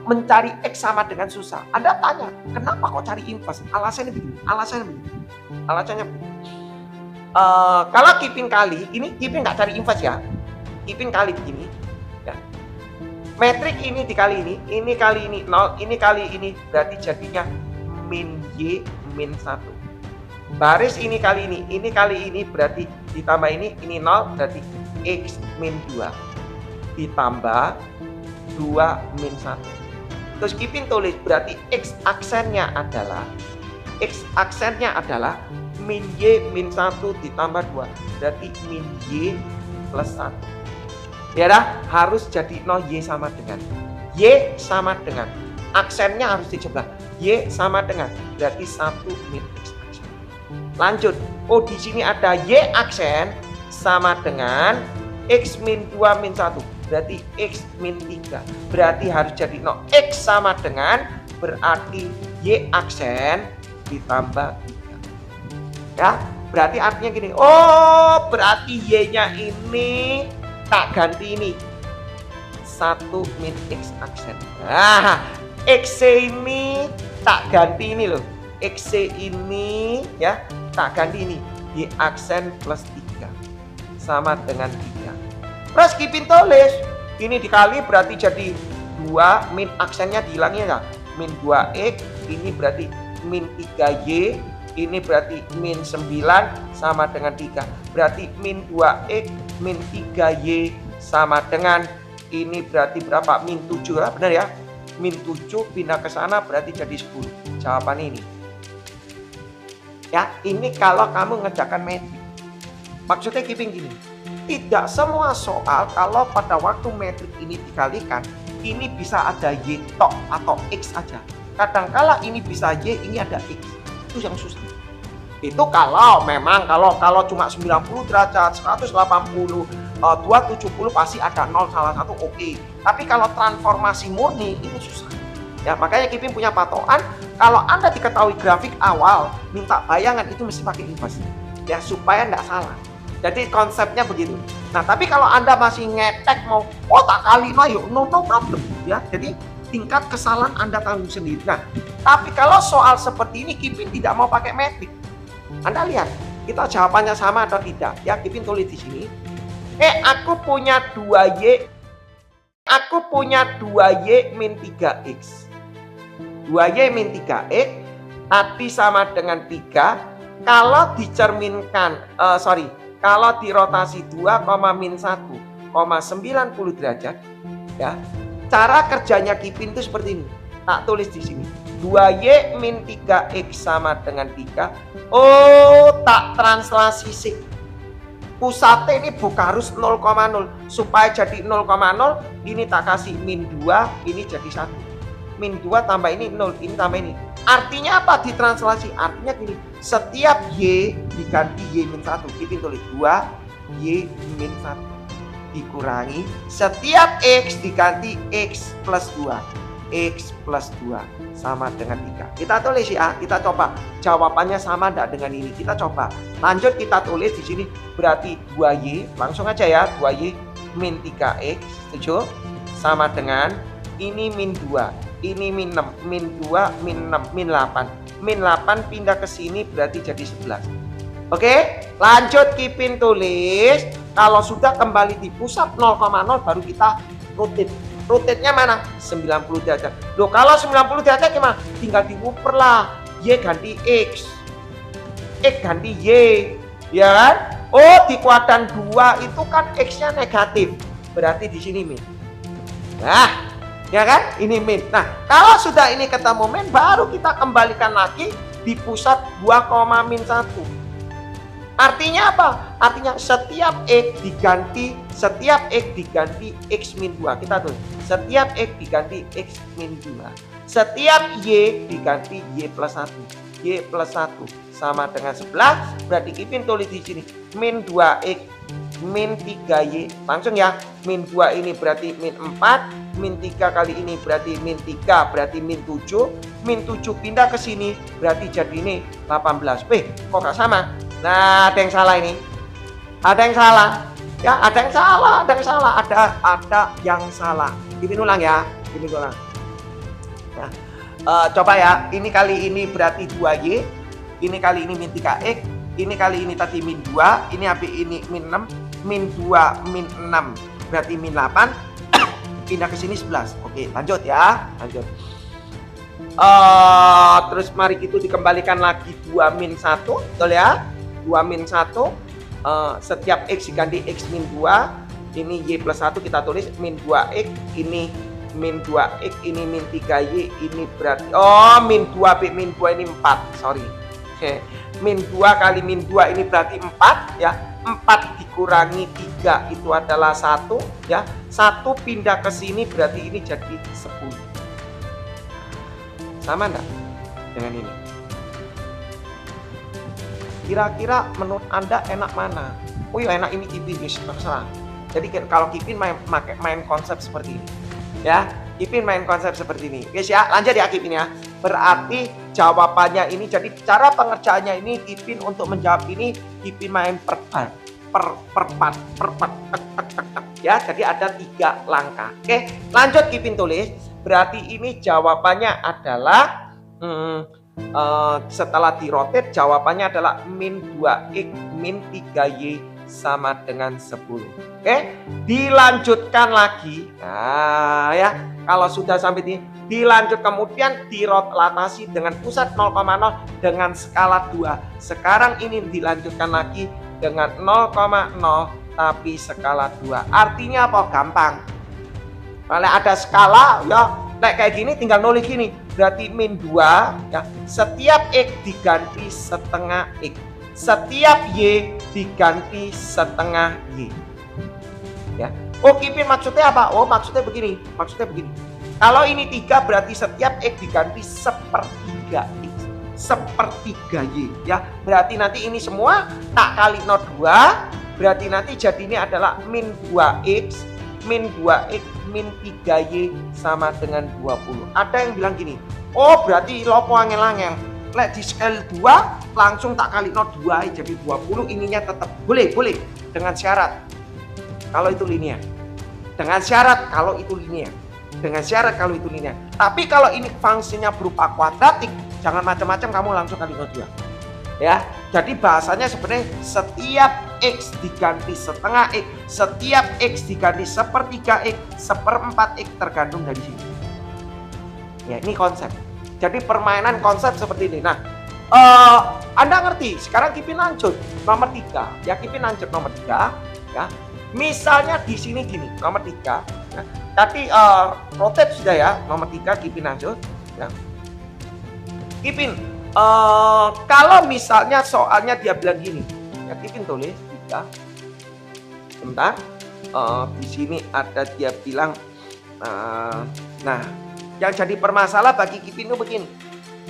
mencari X sama dengan susah. Anda tanya, kenapa kok cari inverse? Alasannya begini. Alasannya begini. Kalau Kipin kali, ini Kipin nggak cari inverse ya. Kipin kali begini. Ya. Metrik ini dikali ini kali ini 0, ini kali ini, berarti jadinya min Y min 1. Baris ini kali ini berarti ditambah ini 0 berarti X min 2 ditambah 2 min 1. Terus Kipin tulis berarti X aksennya adalah min Y min 1 ditambah 2 berarti min Y plus 1. Ya dah, harus jadi 0, Y sama dengan aksennya harus dicoba. Y sama dengan berarti 1 min X aksen. Lanjut. Oh, di sini ada Y aksen sama dengan X min 2 min 1. Berarti X min 3. Berarti harus jadi 0. X sama dengan berarti Y aksen ditambah 3. Ya, berarti artinya gini. Oh, berarti Y-nya ini tak ganti ini. 1 min X aksen. Nah, X ini tak ganti ini loh. X ini ya tak ganti ini. Y aksen plus 3 sama dengan 3. Terus Kipin tulis ini dikali berarti jadi 2 min aksennya dihilangin ya. Min 2X ini berarti min 3Y, ini berarti min 9 sama dengan 3. Berarti min 2X min 3Y sama dengan ini berarti berapa? Min 7 ya, benar ya? Min 7 pindah ke sana berarti jadi 10. Jawaban ini. Ya, ini kalau kamu ngerjakan metrik. Maksudnya Kipin gini. Tidak semua soal kalau pada waktu metrik ini dikalikan, ini bisa ada Y tok atau X aja. Kadangkala ini bisa Y, ini ada X. Itu yang susah. Itu kalau memang kalau cuma 90 derajat, 180, 270 pasti ada 0 salah satu oke. Tapi kalau transformasi murni itu susah. Ya, makanya Kipin punya patokan kalau Anda diketahui grafik awal minta bayangan itu mesti pakai inverse. Ya, supaya enggak salah. Jadi konsepnya begitu. Nah, tapi kalau Anda masih ngetek mau tak kali no problem ya. Jadi tingkat kesalahan Anda tanggung sendiri. Nah, tapi kalau soal seperti ini Kipin tidak mau pakai metrik. Anda lihat, kita jawabannya sama atau tidak? Ya, Kipin tulis di sini. Aku punya 2Y min 3X. 2Y min 3X tadi sama dengan 3. Kalau dicerminkan, kalau dirotasi 2, min 1,90 derajat, ya. Cara kerjanya Kipin itu seperti ini. Tak tulis di sini. 2Y min 3X sama dengan 3. Oh, tak translasi sih. Pusatnya ini bukan harus 0,0. Supaya jadi 0,0, ini tak kasih min 2, ini jadi 1. Min 2 tambah ini 0, ini tambah ini. Artinya apa ditranslasi? Artinya gini, setiap Y diganti Y min 1. Kipin tulis 2Y min 1. Dikurangi setiap X diganti X plus 2. X plus 2 sama dengan 3. Kita tulis ya, kita coba jawabannya sama enggak dengan ini. Kita coba. Lanjut kita tulis di sini berarti 2Y, langsung aja ya, 2Y min 3X, setuju? Sama dengan ini min 2, ini min 6, min 2, min 6, min 8. Min 8 pindah ke sini berarti jadi 11. Oke, lanjut Kipin tulis. Kalau sudah kembali di pusat 0,0 baru kita rotate. Rotate-nya mana? 90 derajat. Loh, kalau 90 derajat gimana? Tinggal diuper lah. Y ganti X. X ganti Y. Ya kan? Oh, di kuadran 2 itu kan X-nya negatif. Berarti di sini min. Nah, ya kan? Ini min. Nah, kalau sudah ini ketemu min, baru kita kembalikan lagi di pusat 2, min 1. Artinya apa? Artinya setiap X diganti X min 2. Kita tulis. Setiap X diganti X min 2. Setiap Y diganti Y plus 1. Y plus 1 sama dengan 11. Berarti Kipin tulis di sini. Min 2X min 3Y. Langsung ya. Min 2 ini berarti min 4. Min 3 kali ini berarti min 3. Berarti min 7. Min 7 pindah ke sini. Berarti jadi ini 18. Kok gak sama? Nah, ada yang salah ini. Ada yang salah. Ya, ada yang salah, ada yang salah, ada yang salah. Kipin ulang ya, Kipin ulang. Nah, coba ya, ini kali ini berarti 2Y, ini kali ini min 3X, ini kali ini tadi min 2, ini habis ini min 6, min 2, min 6, berarti min 8, pindah ke sini 11. Oke, lanjut ya, lanjut. Terus mari kita dikembalikan lagi 2 min 1, betul ya? 2 min 1, setiap X diganti X min 2, ini Y plus 1 kita tulis min 2X, ini min 2X, ini min 3Y, ini berarti, min 2, B min 2 ini 4, sorry. Oke, min 2 kali min 2 ini berarti 4 ya, 4 dikurangi 3 itu adalah 1 ya, 1 pindah ke sini berarti ini jadi 10. Sama enggak dengan ini? Kira-kira menurut Anda enak mana? Oh iya, enak ini Kipin, guys, terserah. Jadi kalau Kipin main konsep seperti ini. Ya, Kipin main konsep seperti ini. Guys ya, lanjut ya Kipin ya. Berarti jawabannya ini, jadi cara pengerjaannya ini Kipin untuk menjawab ini Kipin main perpat. Ya, jadi ada 3 langkah. Oke, lanjut Kipin tulis. Berarti ini jawabannya adalah setelah dirotate jawabannya adalah min 2X min 3Y sama dengan 10. Oke, dilanjutkan lagi. Nah ya, kalau sudah sampai ini dilanjut kemudian dirotasi dengan pusat 0,0 dengan skala 2. Sekarang ini dilanjutkan lagi dengan 0,0 tapi skala 2. Artinya apa? Gampang. Kalau ada skala ya kayak gini tinggal nulis gini. Berarti min 2 ya, setiap X diganti setengah X, setiap Y diganti setengah Y ya. Oh Kipin maksudnya apa? Oh maksudnya begini, kalau ini 3 berarti setiap X diganti sepertiga X, sepertiga Y ya. Berarti nanti ini semua tak kali 0,2, berarti nanti jadinya adalah min 2X min 2X min 3Y sama dengan 20. Ada yang bilang gini, oh berarti lopo angel-angel, lek di scale 2 langsung tak kali 0,2 jadi 20, ininya tetap boleh dengan syarat kalau itu linear, dengan syarat kalau itu linear, dengan syarat kalau itu linear. Tapi kalau ini fungsinya berupa kuadratik, jangan macam-macam, kamu langsung kali 0,2 ya. Jadi bahasanya sebenarnya setiap X diganti setengah X, setiap X diganti sepertiga X, seperempat X, tergantung dari sini ya. Ini konsep. Jadi permainan konsep seperti ini. Nah, Anda ngerti, sekarang Kipin lanjut nomor 3. Ya, Kipin lanjut nomor 3. Ya, misalnya di sini gini, nomor 3. Ya. Tadi rotate sudah ya, nomor 3 Kipin lanjut. Ya. Kipin, kalau misalnya soalnya dia bilang gini, ya Kipin tulis 3. Sebentar, di sini ada dia bilang, nah, yang jadi permasalah bagi Kipin itu begini,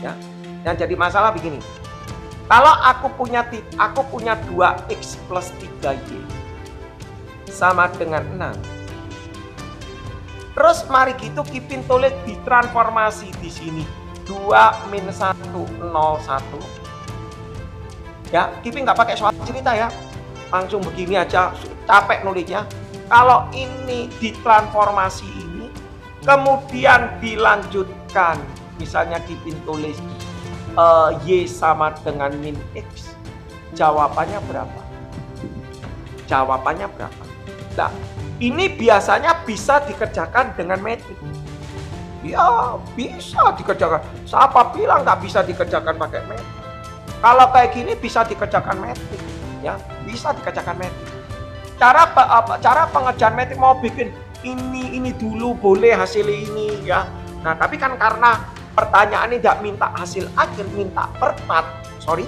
ya. Yang jadi masalah begini. Kalau aku punya 2x plus 3y sama dengan 6. Terus mari gitu Kipin tulis ditransformasi di sini 2 min 1 0 1. Ya, Kipin nggak pakai soal cerita ya. Langsung begini aja, capek nulisnya. Kalau ini ditransformasi ini kemudian dilanjutkan, misalnya Kipin tulis y sama dengan min x, jawabannya berapa? Jawabannya berapa? Nah, ini biasanya bisa dikerjakan dengan metrik. Ya, bisa dikerjakan. Siapa bilang nggak bisa dikerjakan pakai metrik? Kalau kayak gini bisa dikerjakan metrik, ya, bisa dikerjakan metrik. Cara pengerjaan metrik mau bikin ini dulu boleh hasil ini ya. Nah, tapi kan karena pertanyaan ini tidak minta hasil akhir, minta per part. Sorry,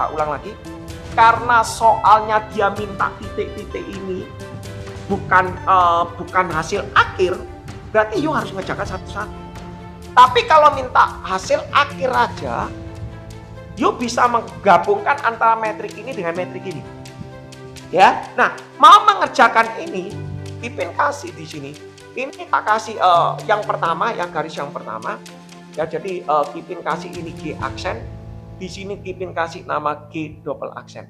tak ulang lagi. Karena soalnya dia minta titik-titik ini bukan hasil akhir, berarti you harus mengerjakan satu-satu. Tapi kalau minta hasil akhir aja, you bisa menggabungkan antara metrik ini dengan metrik ini. Ya, nah mau mengerjakan ini, Kipin kasih di sini. Ini tak kasih yang pertama, yang garis yang pertama. Ya, jadi Kipin kasih ini G aksen. Di sini Kipin kasih nama G double aksen.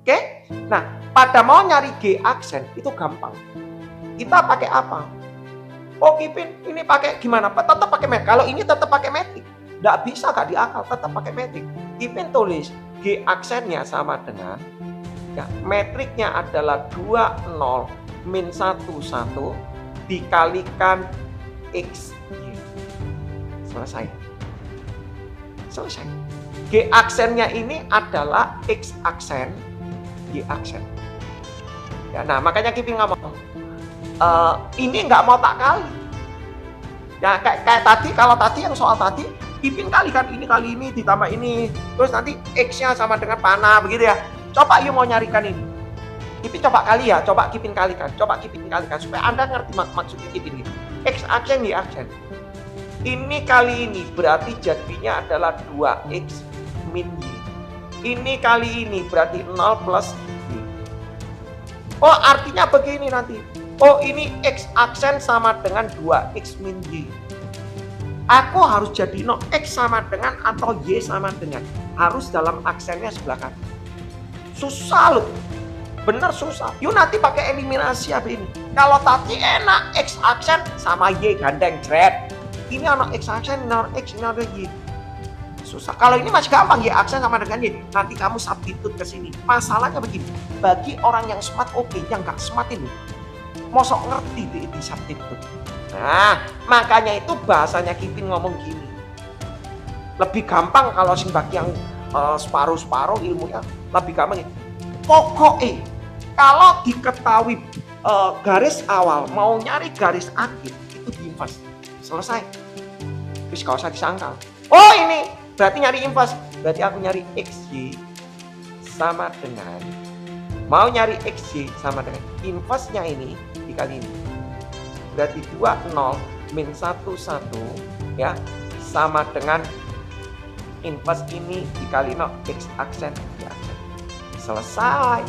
Oke? Nah, pada mau nyari G aksen itu gampang. Kita pakai apa? Oh, Kipin ini pakai gimana? Tetap pakai metrik. Kalau ini tetap pakai metrik. Nggak bisa, nggak diakal, tetap pakai metrik. Kipin tulis G aksennya sama dengan, ya, metriknya adalah 20 min 11 dikalikan x. Selesai. Selesai. G aksennya ini adalah x aksen, G aksen. Ya, nah makanya Kipin ngomong, ini nggak mau tak kali. Ya kayak tadi, kalau tadi yang soal tadi, Kipin kalikan ini kali ini ditambah ini, terus nanti x-nya sama dengan panah begitu ya. Coba yuk mau nyarikan ini. Kipin coba kali ya, coba Kipin kalikan supaya Anda ngerti maksudnya Kipin ini. X aksen, Y aksen. Ini kali ini berarti jadinya adalah 2x min y. Ini kali ini berarti 0 plus y. Oh, artinya begini nanti. Oh, ini x aksen sama dengan 2x min y. Aku harus jadi x sama dengan atau y sama dengan. Harus dalam aksennya sebelah kanan. Susah loh, bener susah. Yuk nanti pakai eliminasi apa ini. Kalau tadi enak, x aksen sama y gandeng jret. Ini anak x aksen, ini anak x, ini anak y. Susah. Kalau ini masih gampang, y aksen sama dengan y. Nanti kamu substitute ke sini. Masalahnya begini, bagi orang yang smart oke, yang nggak smart ini, mosok ngerti di substitute. Nah, makanya itu bahasanya Kipin ngomong gini. Lebih gampang kalau sing bagi yang separuh-separuh ilmunya lebih gampang. Pokoknya kalau diketahui garis awal mau nyari garis akhir itu diinvers. Selesai. Terus gak usah disangkal. Oh ini berarti nyari inverse. Berarti aku nyari xy sama dengan, mau nyari xy sama dengan inverse-nya ini dikali ini. Berarti 20 min 11 ya sama dengan inverse ini dikali x aksen, y aksen. Selesai.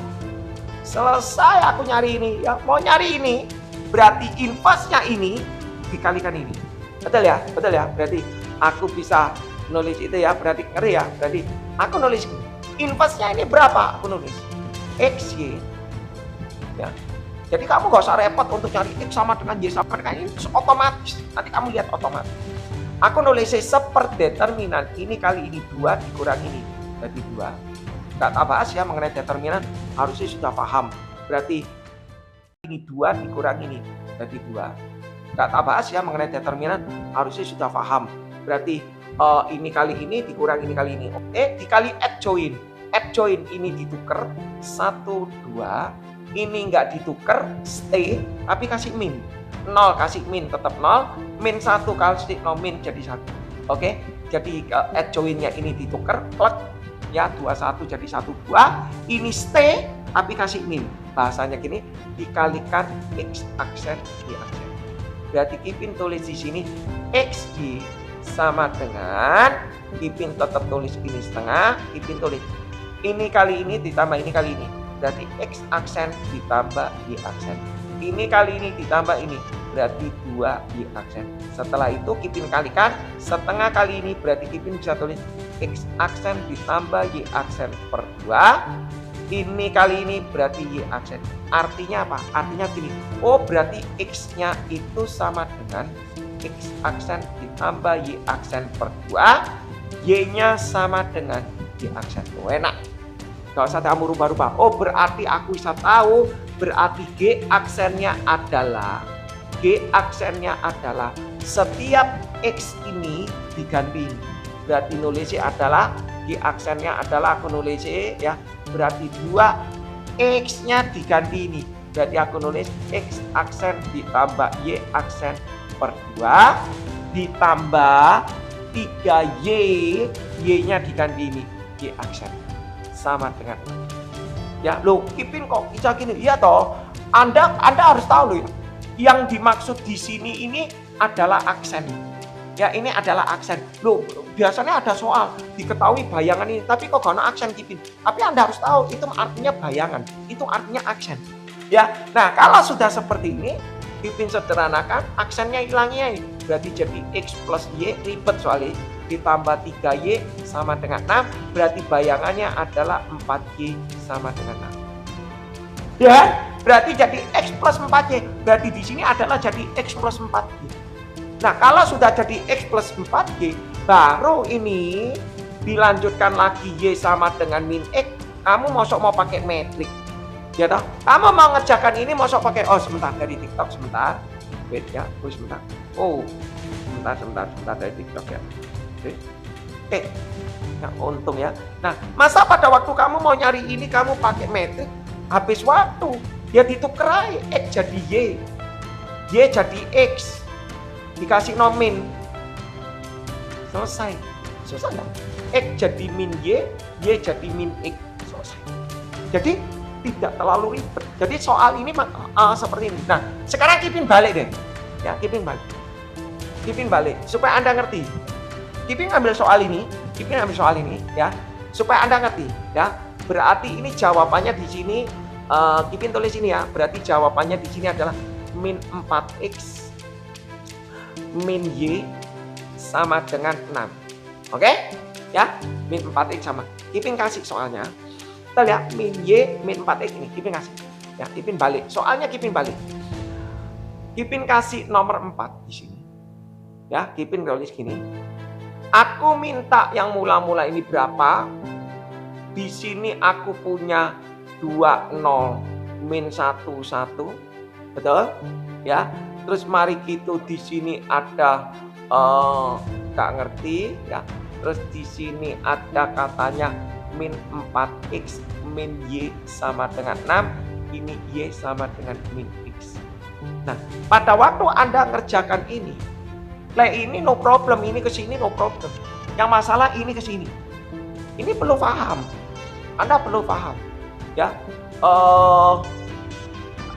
Selesai aku nyari ini. Ya, mau nyari ini berarti inverse-nya ini dikalikan ini. Betul ya? Betul ya? Berarti aku bisa nulis itu ya. Berarti ngeri ya? Berarti aku nulis inverse-nya ini berapa? Aku nulis xy. Ya. Jadi kamu gak usah repot untuk cari x sama dengan y sama dengan ini, otomatis. Nanti kamu lihat otomatis. Aku nulis seperdeterminan ini kali ini 2 dikurang ini jadi 2. Gak tak bahas ya mengenai determinan, harusnya sudah paham. Berarti ini 2 dikurang ini jadi 2. Gak tak bahas ya mengenai determinan, harusnya sudah paham. Berarti ini kali ini dikurang ini kali ini. Dikali add join. Add join ini dituker 1, 2. Ini nggak dituker, stay, tapi kasih min. 0 kasih min, tetap 0. Min 1 kasih 0, min jadi 1. Oke, jadi add joinnya ini dituker, plug. Ya, 21 jadi 1, 2. Ini stay, tapi kasih min. Bahasanya gini, dikalikan X aksen, Y aksen. Berarti Kipin tulis di sini, XY sama dengan, Kipin tetap tulis ini setengah, Kipin tulis ini kali ini ditambah ini kali ini. Berarti X aksen ditambah Y aksen. Ini kali ini ditambah ini, berarti 2 Y aksen. Setelah itu Kipin kalikan, setengah kali ini berarti Kipin bisa tulis X aksen ditambah Y aksen per 2. Ini kali ini berarti Y aksen. Artinya apa? Artinya gini, oh berarti X-nya itu sama dengan X aksen ditambah Y aksen per 2. Y-nya sama dengan Y aksen. Oh, enak. Gak usah kamu rubah-rubah. Oh berarti aku bisa tahu, berarti G aksennya adalah setiap X ini diganti. Berarti nulisnya adalah G aksennya adalah, aku nulis ya, berarti 2 X-nya diganti ini. Berarti aku nulis X aksen ditambah Y aksen per 2 ditambah 3Y, Y-nya diganti ini, Y aksen. Sama dengan ya, loh Kipin kok bisa gini? Iya toh, Anda harus tahu loh ya. Yang dimaksud di sini ini adalah aksen. Ya, ini adalah aksen. Loh, biasanya ada soal diketahui bayangan ini, tapi kok gak ada aksen Kipin? Tapi Anda harus tahu itu artinya bayangan, itu artinya aksen. Ya, nah kalau sudah seperti ini, Kipin sederhanakan, aksennya hilangnya ini. Berarti jadi X plus Y, ribet soalnya. Ditambah 3Y sama dengan 6, berarti bayangannya adalah 4Y sama dengan 6. Ya, berarti jadi X plus 4Y, berarti di sini adalah jadi X plus 4Y. Nah, kalau sudah jadi X plus 4Y, baru ini dilanjutkan lagi Y sama dengan min X, kamu mau pakai metrik. Ya toh? Kamu mau ngerjakan ini mau pakai, oh sebentar dari TikTok sebentar. Wait ya, sebentar. Oh, sebentar dari TikTok ya. Ya untung ya. Nah, masa pada waktu kamu mau nyari ini kamu pakai metrik, habis waktu. Ya ditukar aja, X jadi Y. Y jadi X. Dikasih nomin. Selesai. Susah enggak? X jadi min Y, Y jadi min X. Selesai. Jadi tidak terlalu ribet. Jadi soal ini seperti ini. Nah, sekarang Kipin balik deh. Ya, Kipin balik supaya Anda ngerti. Kipin ambil soal ini ya, supaya Anda ngerti ya. Berarti ini jawabannya di sini, Kipin tulis ini ya. Berarti jawabannya di sini adalah min 4x min y sama dengan 6. Oke? Ya, min 4x sama. Kipin kasih soalnya. Kita lihat min y min 4x ini, Kipin kasih. Ya, Kipin balik. Soalnya Kipin balik. Kipin kasih nomor 4 di sini. Ya, Kipin tulis gini. Aku minta yang mula-mula ini berapa? Di sini aku punya 20 min 11, betul? Ya. Terus mari gitu di sini ada nggak ngerti ya. Terus di sini ada katanya min 4x min y sama dengan 6. Ini y sama dengan min x. Nah, pada waktu Anda ngerjakan ini, ini no problem, ini ke sini no problem. Yang masalah ini ke sini. Ini perlu paham. Anda perlu paham. Ya.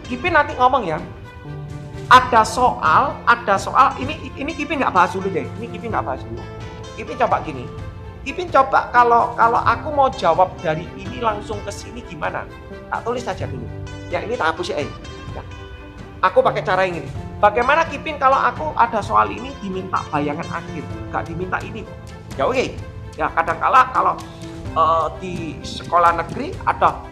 Kipin nanti ngomong ya. Ada soal ini Kipin nggak bahas dulu deh. Ini Kipin nggak bahas dulu. Kipin coba gini. Kipin coba kalau aku mau jawab dari ini langsung ke sini gimana? Tak tulis saja dulu. Ya, ini tak hapus ya. Ya. Aku pakai cara yang ini. Bagaimana Kipin kalau aku ada soal ini diminta bayangan akhir, nggak diminta ini? Ya oke. Ya kadang-kala kalau di sekolah negeri ada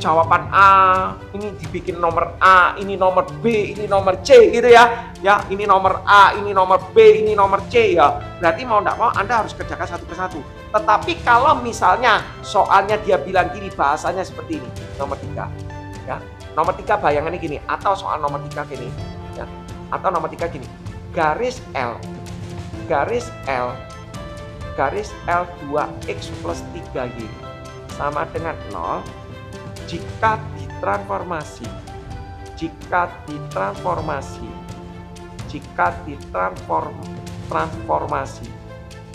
jawaban A, ini dibikin nomor A, ini nomor B, ini nomor C gitu ya. Ya, ini nomor A, ini nomor B, ini nomor C ya. Berarti mau enggak mau Anda harus kerjakan satu persatu. Tetapi kalau misalnya soalnya dia bilang gini, bahasanya seperti ini, nomor 3. Ya. Nomor 3 bayangannya gini, atau soal nomor 3 gini. Ya. Atau nomor 3 gini. Garis L garis L2X plus 3Y sama dengan 0 jika ditransformasi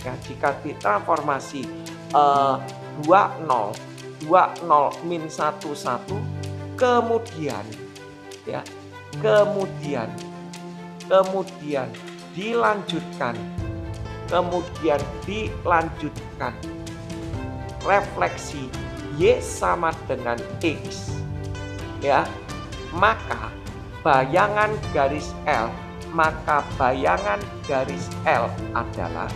ya, jika ditransformasi 20 min 11 kemudian ya, kemudian dilanjutkan refleksi Y sama dengan X ya, maka bayangan garis L adalah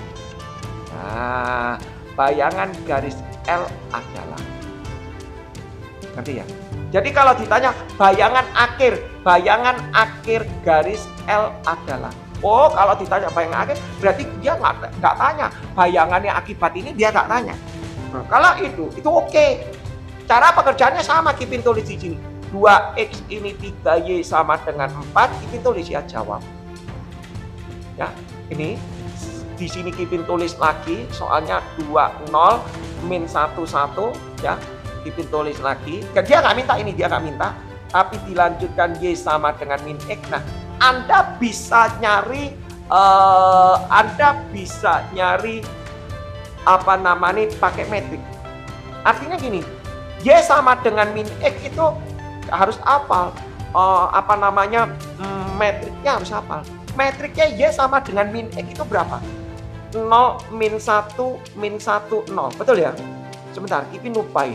ngerti ya? Jadi kalau ditanya bayangan akhir garis L adalah, oh kalau ditanya bayangan akhir berarti dia nggak tanya bayangannya akibat ini, dia nggak tanya. Nah, kalau itu oke. Cara pekerjaannya sama, Kipin tulis di sini 2X ini 3Y sama dengan 4, Kipin tulis ya jawab ya. Ini di sini Kipin tulis lagi soalnya 20 min 11 ya, Kipin tulis lagi. Dia nggak minta ini, dia nggak minta, tapi dilanjutkan Y sama dengan min X. Nah, Anda bisa nyari apa namanya pakai metrik. Artinya gini, Y sama dengan min X itu harus hafal metriknya harus hafal. Metriknya Y sama dengan min X itu berapa? 0 min 1 min 1 0. Betul ya? Sebentar, Kipin lupain.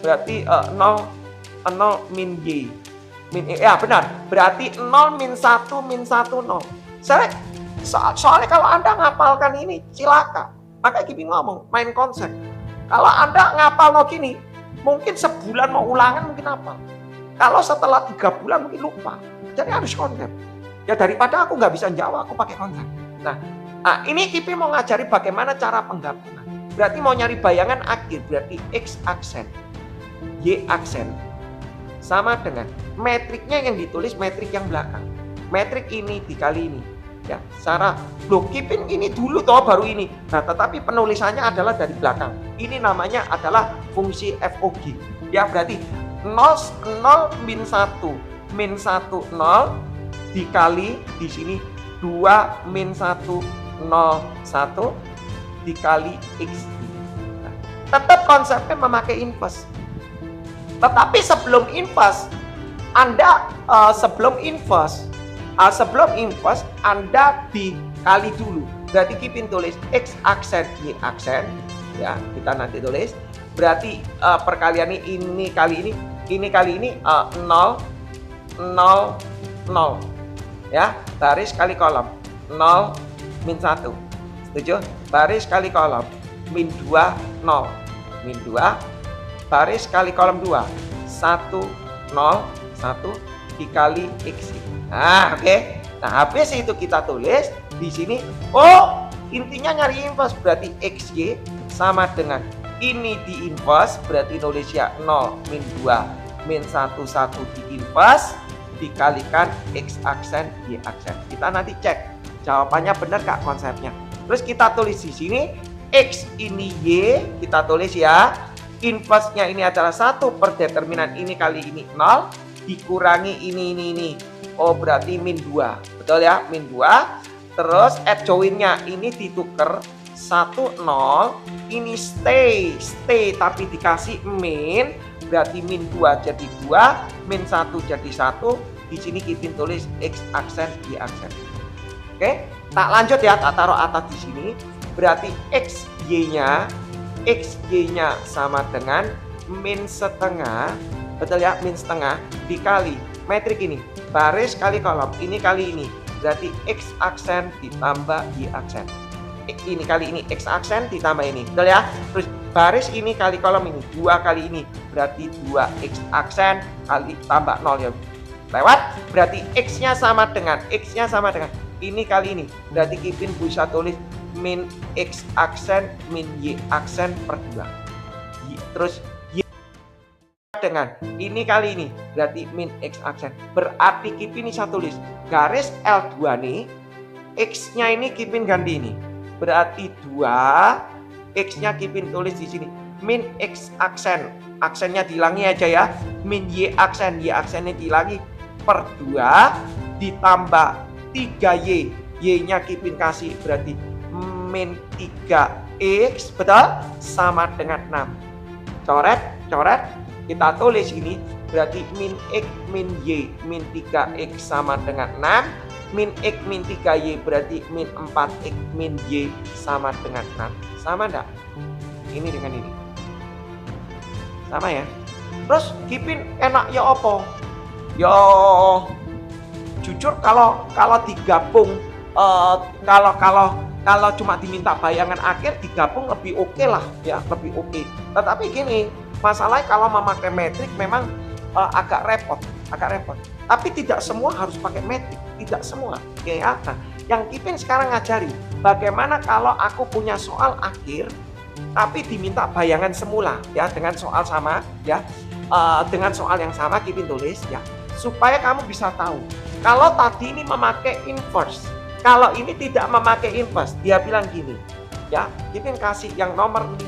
Berarti 0 min Y. Ya benar. Berarti 0 min 1 min 1 0. Soalnya kalau Anda ngapalkan ini silakan. Maka Kipin ngomong main konsep. Kalau Anda ngapal gini, mungkin sebulan mau ulangan mungkin hafal. Kalau setelah 3 bulan mungkin lupa. Jadi harus konsep. Ya daripada aku nggak bisa jawab, aku pakai konsep. Nah, ini Kipin mau ngajari bagaimana cara penggabungan. Berarti mau nyari bayangan akhir, berarti X aksen, Y aksen. Sama dengan metriknya yang ditulis metrik yang belakang. Metrik ini dikali ini. Ya, secara Kipin ini dulu baru ini. Nah, tetapi penulisannya adalah dari belakang. Ini namanya adalah fungsi FOG. Ya, berarti 0 min 1 min 1 0 dikali di sini 2 min 1 0 1 dikali X. Nah, tetap konsepnya memakai inverse. Tetapi sebelum inverse Anda dikali dulu. Berarti Kipin tulis X aksen, Y aksen. Ya, kita nanti tulis. Berarti perkalian ini kali ini 0 0 0. Ya, baris kali kolom 0 min 1. Setuju? Baris kali kolom min 2 0. Min 2 baris kali kolom 2 1 0 1 dikali X. Nah, oke. Nah, habis itu kita tulis di sini. Oh, intinya nyari inverse berarti XY sama dengan ini di inverse berarti nulis ya 0 min 2 min 1 1 di inverse dikalikan X aksen Y aksen. Kita nanti cek jawabannya benar Kak konsepnya. Terus kita tulis di sini X ini Y, kita tulis ya. Inverse-nya ini adalah 1 per determinan ini kali ini 0 dikurangi ini. Oh, berarti min 2. Betul ya? Min 2. Terus add join-nya ini ditukar 1 0, ini stay tapi dikasih min, berarti min 2 jadi 2, min 1 jadi 1. Di sini Kipin tulis X aksen, Y aksen. Oke, tak lanjut ya, tak taruh atas di sini. Berarti XY-nya sama dengan min setengah, betul ya, min setengah dikali metrik ini, baris kali kolom, ini kali ini, berarti X aksen ditambah Y aksen. Ini kali ini X aksen ditambah ini, betul ya. Terus baris ini kali kolom ini, 2 kali ini, berarti 2X aksen kali tambah 0 ya. Lewat, berarti X-nya sama dengan ini kali ini, berarti Kipin bisa tulis min X aksen min Y aksen per 2. Terus Y dengan ini kali ini, berarti min X aksen. Berarti Kipin bisa tulis garis L2 nih, X-nya ini Kipin ganti ini. berarti 2. X-nya Kipin tulis di sini. Min X aksen. Aksennya dihilangi aja ya. Min Y aksen. Y aksennya dihilangi. Per 2 ditambah 3Y. Y-nya Kipin kasih berarti min 3X. Betul? Sama dengan 6. Coret. Kita tulis ini. Berarti min X min Y. Min 3X sama dengan 6. Min X min 3Y berarti min 4X min Y sama dengan 6. Sama enggak? Ini dengan ini. Sama ya? Terus Kipin enak ya apa? Ya jujur kalau digabung kalau cuma diminta bayangan akhir digabung lebih oke lah ya, lebih oke. Tetapi gini, masalahnya kalau memakai metrik memang agak repot. Tapi tidak semua harus pakai metrik, tidak semua. Ya, nah, yang Kipin sekarang ngajari, bagaimana kalau aku punya soal akhir, tapi diminta bayangan semula, ya, dengan soal sama, ya, dengan soal yang sama Kipin tulis, ya, supaya kamu bisa tahu. Kalau tadi ini memakai inverse, kalau ini tidak memakai inverse, dia bilang gini, ya, Kipin kasih yang nomor 5.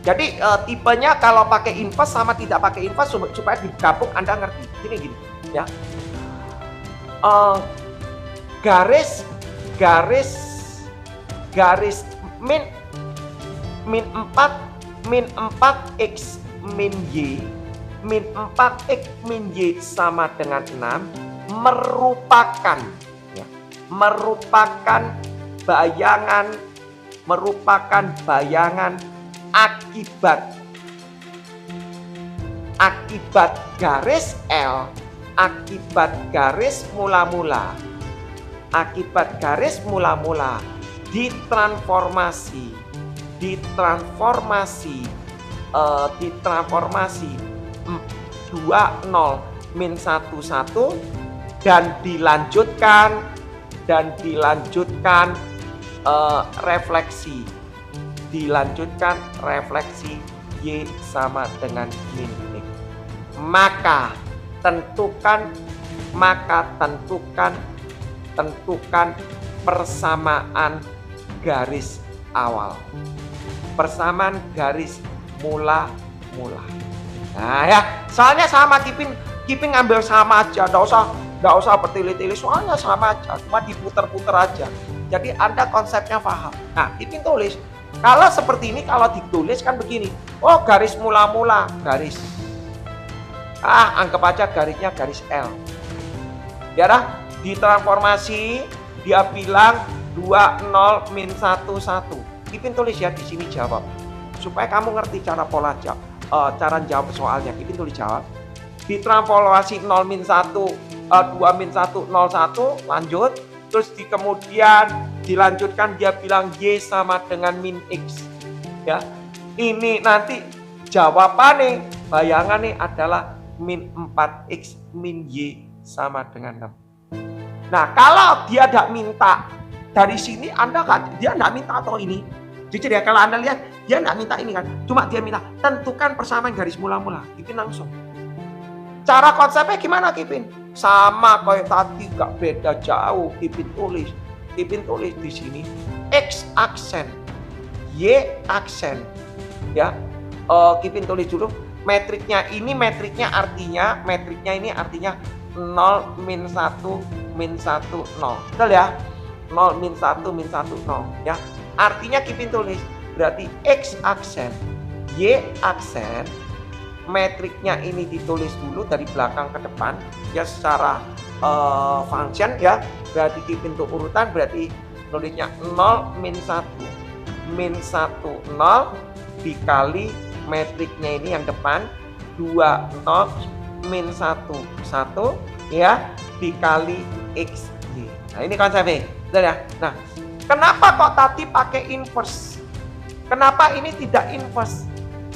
Jadi tipenya kalau pakai inverse sama tidak pakai inverse supaya digabung Anda ngerti. Gini ya. Garis min 4x min y min 4x min y sama dengan 6 merupakan bayangan akibat garis L, akibat garis mula-mula ditransformasi 20 min 11 dan dilanjutkan refleksi Y sama dengan min X. Maka tentukan persamaan garis awal. Persamaan garis mula-mula. Nah ya, soalnya sama Kipin ngambil sama aja, enggak usah bertele-tele, soalnya sama aja, cuma diputer-puter aja. Jadi Anda konsepnya paham. Nah, Kipin tulis. Kalau seperti ini, kalau ditulis kan begini. Oh, garis mula-mula, garis. Anggap aja garisnya garis L. Ya dah, ditransformasi, dia bilang 20 min 11. Kipin tulis ya di sini jawab. Supaya kamu ngerti cara pola jawab, cara jawab soalnya. Kipin tulis jawab. Ditransformasi 0 min 1, 2 min 1, 0, 1, lanjut. Terus kemudian dilanjutkan dia bilang Y sama dengan min X. Ya, ini nanti jawabannya, bayangannya adalah min 4X min Y sama dengan 6. Nah, kalau dia tidak minta dari sini, dia tidak minta atau ini. Jujur ya, kalau Anda lihat, dia tidak minta ini kan. Cuma dia minta tentukan persamaan garis mula-mula. Kipin langsung. Cara konsepnya gimana Kipin? Sama kayak tadi, gak beda jauh. Kipin tulis di sini X aksen, Y aksen, ya. Kipin tulis dulu metriknya ini, artinya 0 min 1 min 1 0, betul ya? 0 min 1 min 1 0, ya. Artinya Kipin tulis berarti X aksen, Y aksen. Metriknya ini ditulis dulu dari belakang ke depan ya, secara function ya, berarti di pintu urutan berarti tulisnya 0 min 1 min 1 0 dikali metriknya ini yang depan 20 min 1 1 ya dikali X Y. Nah ini konsepnya, betul ya? Nah, kenapa kok tadi pakai inverse? Kenapa ini tidak inverse?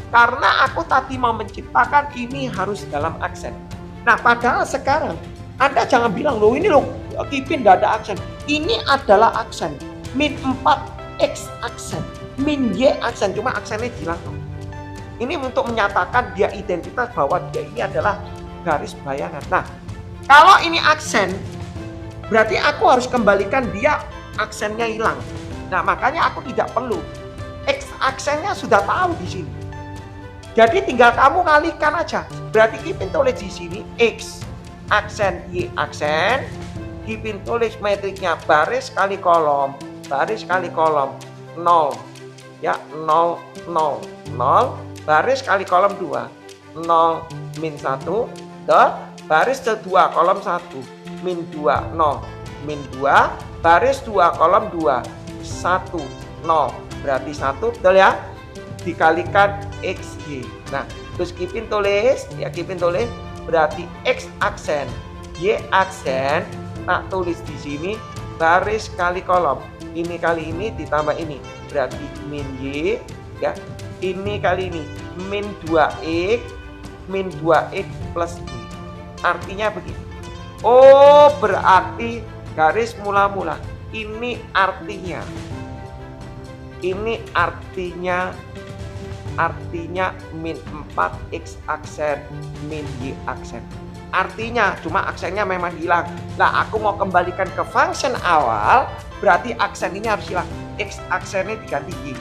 Karena aku tadi mau menciptakan ini harus dalam aksen. Nah, padahal sekarang Anda jangan bilang, loh ini loh Kipin nggak ada aksen. Ini adalah aksen. Min 4X aksen, min Y aksen, cuma aksennya hilang. Ini untuk menyatakan dia identitas bahwa dia ini adalah garis bayangan. Nah, kalau ini aksen, berarti aku harus kembalikan dia aksennya hilang. Nah, makanya aku tidak perlu. X aksennya sudah tahu di sini. Jadi tinggal kamu kalikan aja. Berarti Kipin tulis di sini X aksen Y aksen. Kipin tulis metriknya baris kali kolom. Baris kali kolom 0. Ya, 0, 0, 0. Baris kali kolom 2. 0, min 1. Baris kedua kolom 1. Min 2, 0. Min 2. Baris 2 kolom 2. 1, 0. Berarti 1, betul ya? Dikalikan XY. Nah, terus Kipin tulis, ya Kipin tulis berarti X aksen, Y aksen, tak tulis di sini baris kali kolom. Ini kali ini ditambah ini, berarti min Y, ya. Ini kali ini min 2X, min 2X plus Y. Artinya begini. Oh, berarti garis mula-mula. Ini artinya min 4 X aksen min Y aksen. Artinya cuma aksennya memang hilang. Nah, aku mau kembalikan ke function awal, berarti aksen ini harus hilang. X aksennya diganti Y.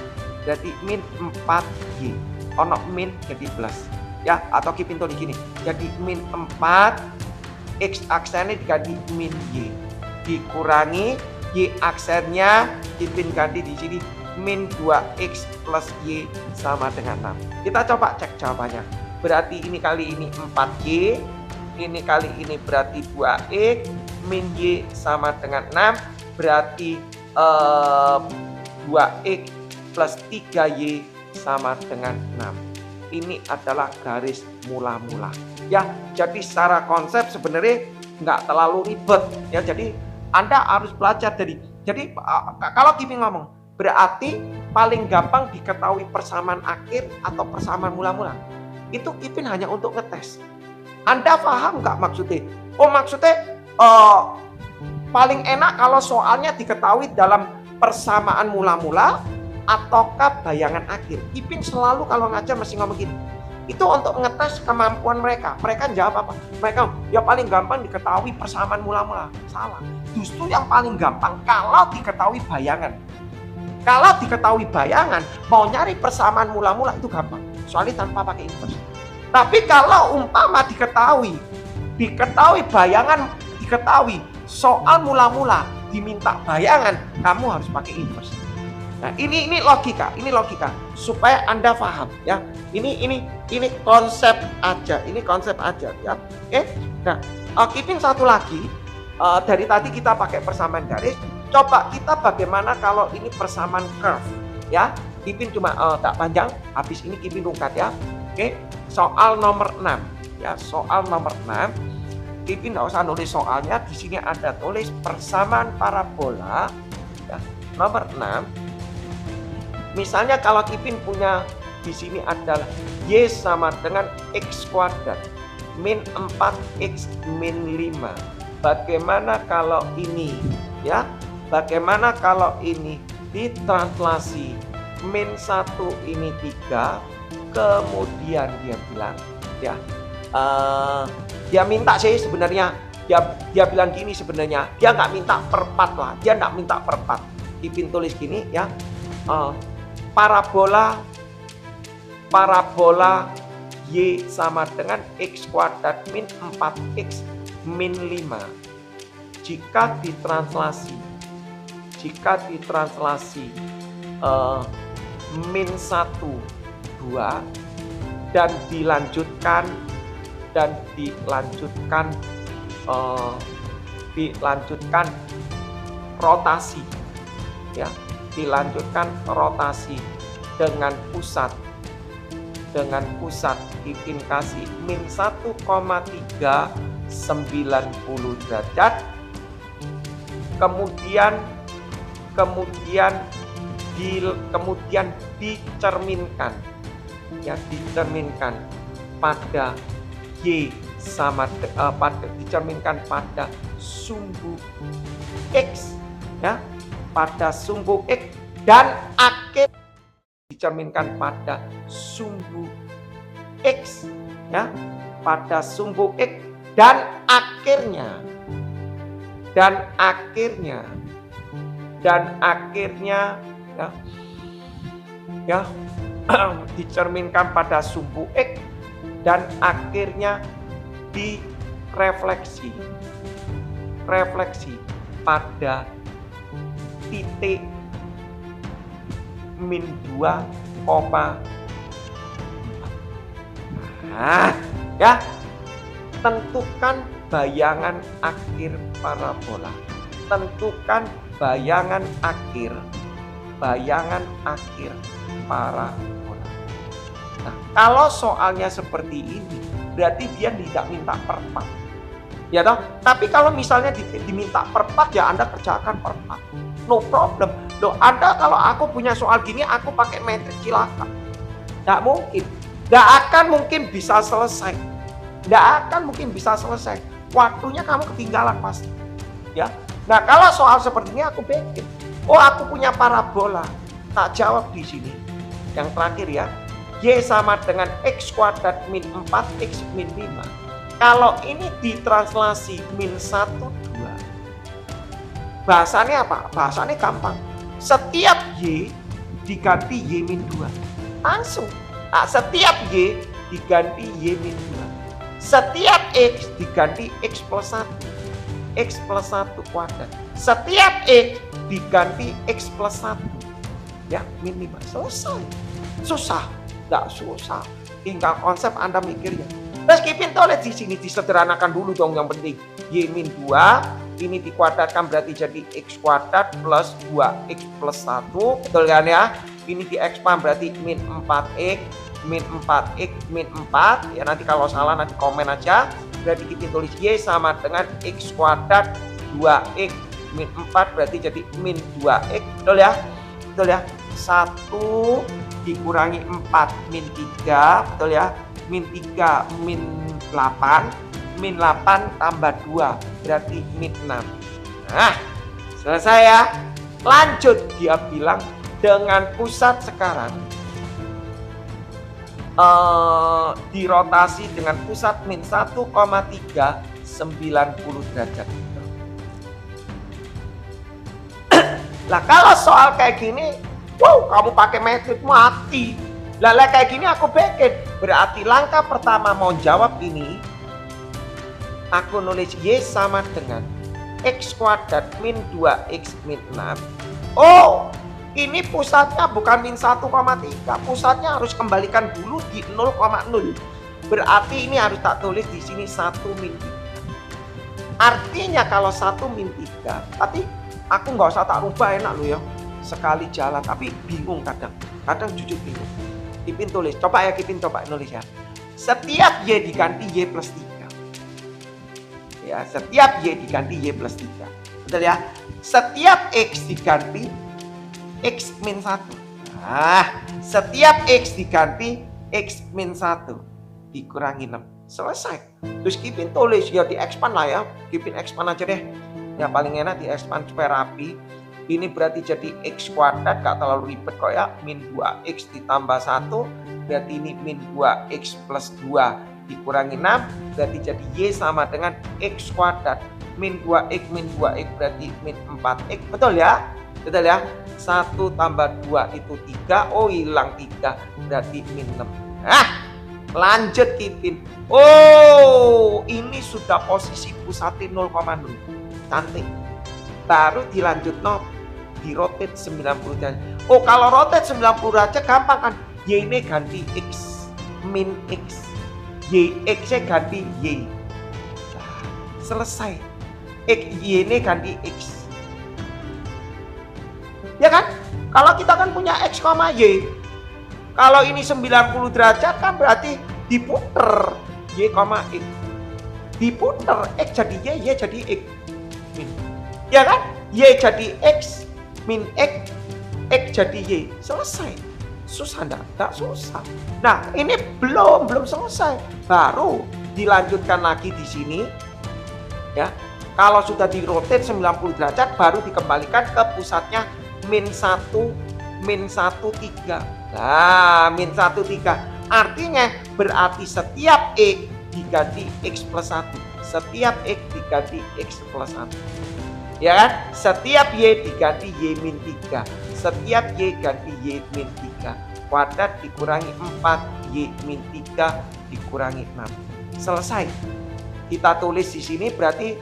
Berarti min 4Y. Ono min jadi plus. Ya, atau Kipin tulis gini. Jadi min 4 X aksennya diganti min Y. Dikurangi Y aksennya Kipin ganti di sini min 2X plus Y sama dengan 6. Kita coba cek jawabannya. Berarti ini kali ini 4Y, ini kali ini berarti 2X, min Y sama dengan 6, berarti 2X plus 3Y sama dengan 6. Ini adalah garis mula-mula. Ya, jadi secara konsep sebenarnya nggak terlalu ribet. Ya, jadi Anda harus belajar dari. Jadi kalau Kipin ngomong, berarti paling gampang diketahui persamaan akhir atau persamaan mula-mula. Itu Kipin hanya untuk ngetes. Anda paham nggak maksudnya? Oh, maksudnya paling enak kalau soalnya diketahui dalam persamaan mula-mula ataukah bayangan akhir. Kipin selalu kalau ngajar mesti ngomong gini. Itu untuk ngetes kemampuan mereka. Mereka jawab apa? Mereka, ya paling gampang diketahui persamaan mula-mula. Salah. Justru yang paling gampang kalau diketahui bayangan. Kalau diketahui bayangan, mau nyari persamaan mula-mula itu gampang. Soalnya tanpa pakai inverse. Tapi kalau umpama diketahui bayangan, diketahui soal mula-mula, diminta bayangan, kamu harus pakai inverse. Nah, ini logika, supaya Anda paham ya. Ini konsep aja, ya. Oke. Nah, Kipin satu lagi, dari tadi kita pakai persamaan garis. Coba kita bagaimana kalau ini persamaan curve ya. Kipin cuma tak panjang, habis ini Kipin rungkat ya. Oke, soal nomor 6 ya, soal nomor 6. Kipin enggak usah nulis soalnya, di sini ada tulis persamaan parabola ya, nomor 6. Misalnya kalau Kipin punya di sini adalah Y sama dengan X kuadrat min 4X min 5. Bagaimana kalau ini ya? Bagaimana kalau ini ditranslasi min 1 ini 3, kemudian dia bilang ya dia minta sih sebenarnya dia bilang gini, sebenarnya dia nggak minta per 4 lah, dia nggak minta per 4. Kipin tulis gini ya, parabola Y sama dengan X kuadrat min 4X min 5 jika ditranslasi min 1 2 dan dilanjutkan rotasi ya, dilanjutkan rotasi dengan pusat Kipin kasih min 1,390 derajat, kemudian dicerminkan ya, pada Y sama dicerminkan pada sumbu X ya, pada sumbu X, dan akhir dicerminkan pada sumbu X ya, pada sumbu X, dan akhirnya dan akhirnya ya dicerminkan pada sumbu X dan akhirnya direfleksi pada titik min 2,4. Nah, ya, tentukan bayangan akhir parabola. Tentukan bayangan akhir parabola. Nah, kalau soalnya seperti ini, berarti dia tidak minta per part. Ya toh? Tapi kalau misalnya diminta per part, ya Anda kerjakan per part. No problem. Loh, Anda kalau aku punya soal gini, aku pakai metrik cilaka. Nggak mungkin. Nggak akan mungkin bisa selesai. Waktunya kamu ketinggalan pasti. Ya. Nah, kalau soal seperti ini aku bikin. Oh, aku punya parabola. Tak jawab di sini. Yang terakhir ya. Y sama dengan X kuadrat min 4X min 5. Kalau ini ditranslasi min 1, 2. Bahasanya apa? Bahasanya gampang. Setiap Y diganti Y min 2. Langsung. Nah, setiap Y diganti Y min 2. Setiap X diganti X plus 1. X plus 1 kuadrat. Setiap X diganti X plus 1. Ya, min 5. Selesai. Susah? Nggak susah. Tinggal konsep Anda mikirnya. Meskipun tulis di sini disederhanakan dulu dong yang penting. Y min 2, ini dikuadratkan berarti jadi X kuadrat plus 2X plus 1. Betul kan ya? Ini di-expand berarti min 4X, min 4X, min 4. Ya nanti kalau salah nanti komen aja. Berarti kita tulis Y sama dengan X kuadrat 2X min 4 berarti jadi min 2X. Betul ya? Betul ya? 1 dikurangi 4 min 3. Betul ya? Min 3 min 8. Min 8 tambah 2 berarti min 6. Nah, selesai ya. Lanjut, dia bilang dengan pusat sekarang dirotasi dengan pusat min 1,390 derajat. Lah kalau soal kayak gini, wow, kamu pakai metrik mati. Lah kayak gini aku bikin. Berarti langkah pertama mau jawab ini, aku nulis Y sama dengan X kuadrat min 2X min 6. Oh, ini pusatnya bukan min 1,3. Pusatnya harus kembalikan dulu di 0,0. Berarti ini harus tak tulis di sini 1 min 3. Artinya kalau 1 min 3, tapi aku nggak usah tak rubah, enak loh ya. Sekali jalan, tapi bingung kadang jujur bingung. Kipin tulis, coba ya Kipin coba nulis ya. Setiap Y diganti Y plus 3. Ya, setiap Y diganti Y plus 3. Betul ya? Setiap X diganti X min 1. Nah, setiap X diganti X min 1 dikurangi 6. Selesai. Terus Kipin tulis, ya di-expand lah ya. Kipin expand aja deh. Ya paling enak di-expand supaya rapi. Ini berarti jadi X kuadrat, gak terlalu ribet kok ya. Min 2X ditambah 1, berarti ini min 2X plus 2 dikurangi 6, berarti jadi Y sama dengan X kuadrat. Min 2X berarti min 4X, betul ya? Betul ya? 1 tambah 2 itu 3, oh hilang 3, berarti min 6. Nah, lanjut Kipin. Oh, ini sudah posisi pusatnya 0,0. Cantik. Baru dilanjut di rotate 90 derajat. Oh, kalau rotate 90 derajat gampang kan. Y ini ganti X min X. Y X-nya ganti Y. Nah, selesai. Y ini ganti X. Ya kan? Kalau kita kan punya X, Y. Kalau ini 90 derajat kan berarti diputer Y, X. Diputer X jadi Y, Y jadi X. Min. Ya kan? Y jadi X min X, X jadi Y. Selesai. Susah enggak? Enggak susah. Nah, ini belum selesai. Baru dilanjutkan lagi di sini. Ya. Kalau sudah di rotate 90 derajat baru dikembalikan ke pusatnya min 1, min 1,3. Nah, min 1,3. Artinya berarti setiap X diganti X plus 1. Setiap X diganti X plus 1. Ya kan? Setiap Y diganti Y min 3. Setiap Y ganti Y min 3. Kuadrat dikurangi 4, Y min 3 dikurangi 6. Selesai. Kita tulis di sini berarti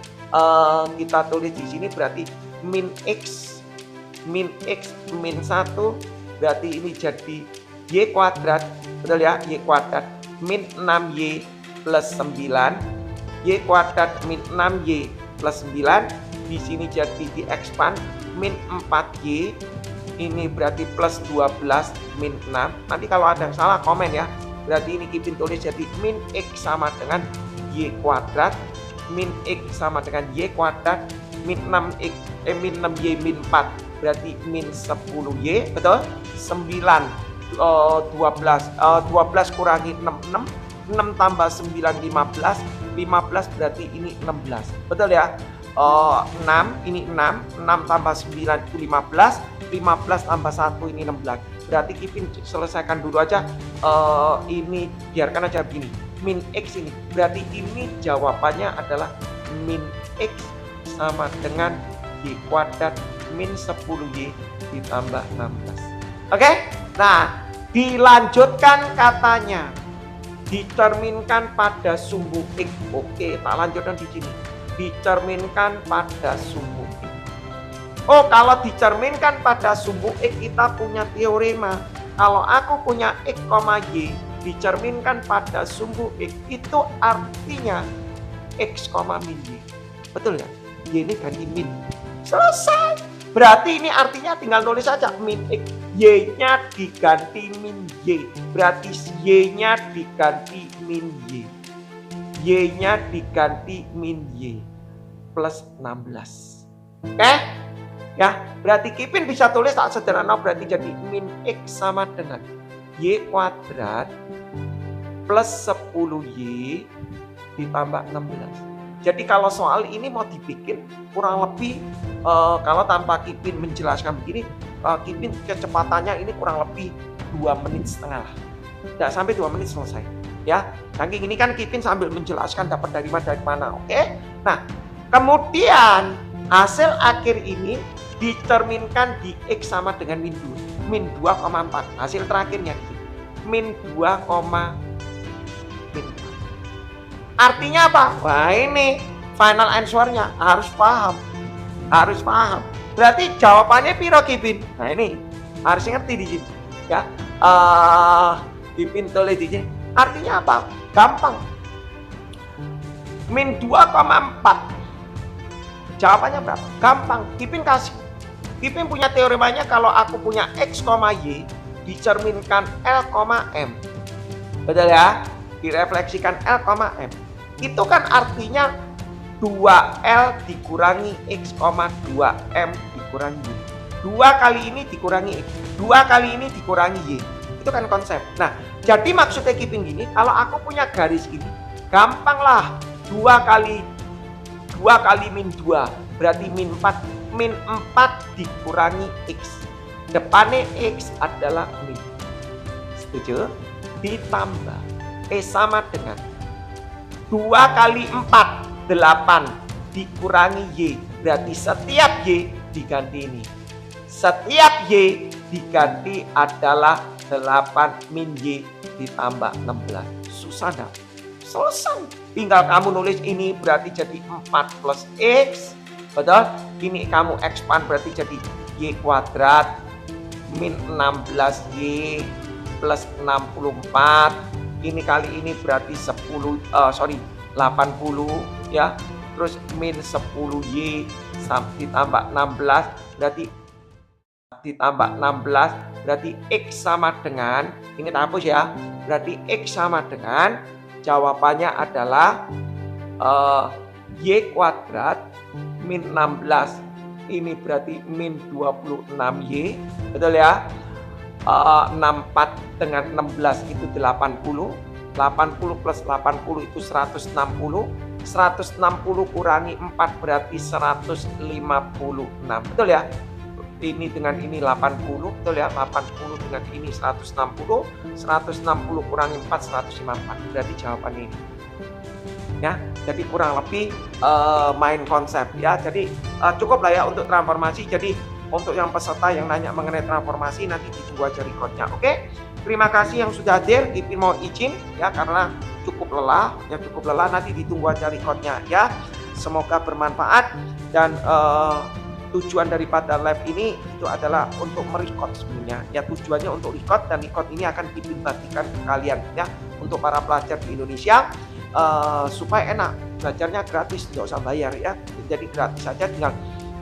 min X min 1 berarti ini jadi Y kuadrat, betul ya, Y kuadrat min 6Y plus 9, Y kuadrat min 6Y plus 9, di sini jadi di expand min 4Y, ini berarti plus 12 min 6. Nanti kalau ada yang salah komen ya, berarti ini Kipin tulis jadi min X sama dengan Y kuadrat, min X sama dengan Y kuadrat, min 6Y min 4 berarti min 10Y, betul? 12 kurangi 6 tambah 9 15 berarti ini 16, betul ya? 6 ini 6 tambah 9 itu 15 tambah 1 ini 16. Berarti Kipin selesaikan dulu aja, ini biarkan aja begini, min X ini berarti ini jawabannya adalah min X sama dengan Y kuadrat min 10Y ditambah 16. Oke? Nah, dilanjutkan katanya. Dicerminkan pada sumbu X. Oke, tak lanjutkan di sini. Dicerminkan pada sumbu X. Oh, kalau dicerminkan pada sumbu X kita punya teorema. Kalau aku punya X, Y dicerminkan pada sumbu X, itu artinya X, min Y. Betul ya? Y ini ganti min. Selesai. Berarti ini artinya tinggal nulis saja min X. Y-nya diganti min Y. Berarti Y-nya diganti min Y. Y-nya diganti min Y. Plus 16. Oke? Ya, berarti Kipin bisa tulis tak sederhana, berarti jadi min X sama dengan Y kuadrat plus 10Y ditambah 16. Jadi kalau soal ini mau dibikin kurang lebih kalau tanpa Kipin menjelaskan begini, Kipin kecepatannya ini kurang lebih 2,5 menit lah. Tidak sampai 2 menit selesai. Ya, saking ini kan Kipin sambil menjelaskan dapat dari mana. Oke? Nah, kemudian hasil akhir ini dicerminkan di X sama dengan min 2,4. Hasil terakhirnya min 2,4. Artinya apa? Wah, ini final answer-nya harus paham. Berarti jawabannya piro Kipin? Nah, ini harus ngerti di sini. Ya, Kipin tulis di sini. Artinya apa? Gampang. Min 2,4. Jawabannya berapa? Gampang. Kipin kasih. Kipin punya teoremanya kalau aku punya X, Y dicerminkan L, M. Betul ya? Direfleksikan L, M. Itu kan artinya 2L dikurangi X, 2M dikurangi Y. 2 kali ini dikurangi X, 2 kali ini dikurangi Y. Itu kan konsep. Nah, jadi maksudnya Kipin gini, kalau aku punya garis gini, gampang lah. 2 kali min 2 berarti min 4. Min 4 dikurangi X. Depannya X adalah min. Setuju? Ditambah sama dengan 2 kali 4, 8 dikurangi Y. Berarti setiap Y diganti ini. Setiap Y diganti adalah 8 min Y ditambah 16. Susah dah. Selesai. Tinggal kamu nulis ini berarti jadi 4 plus X. Betul? Ini kamu expand berarti jadi Y kuadrat min 16Y plus 64. Ini kali ini berarti 80 ya. Terus min 10Y ditambah 16 berarti X sama dengan, ini hapus ya. Berarti X sama dengan jawabannya adalah Y kuadrat min 16. Ini berarti min 26Y. Betul ya? 64 dengan 16 itu 80. 80 plus 80 itu 160. 160 kurangi 4 berarti 156. Betul ya? Ini dengan ini 80. Betul ya? 80 dengan ini 160. 160 kurangi 4 154. Berarti jawabannya ini. ya. Jadi kurang lebih main konsep ya. Jadi cukup lah ya untuk transformasi. Jadi untuk yang peserta yang nanya mengenai transformasi nanti ditunggu aja recordnya. Oke, terima kasih yang sudah hadir. Ipin mau izin ya karena cukup lelah nanti ditunggu aja recordnya ya. Semoga bermanfaat dan tujuan daripada live ini itu adalah untuk merecord sebenarnya ya, tujuannya untuk record dan record ini akan Ipin bagikan ke kalian ya untuk para pelajar di Indonesia supaya enak belajarnya gratis, tidak usah bayar ya, jadi gratis saja,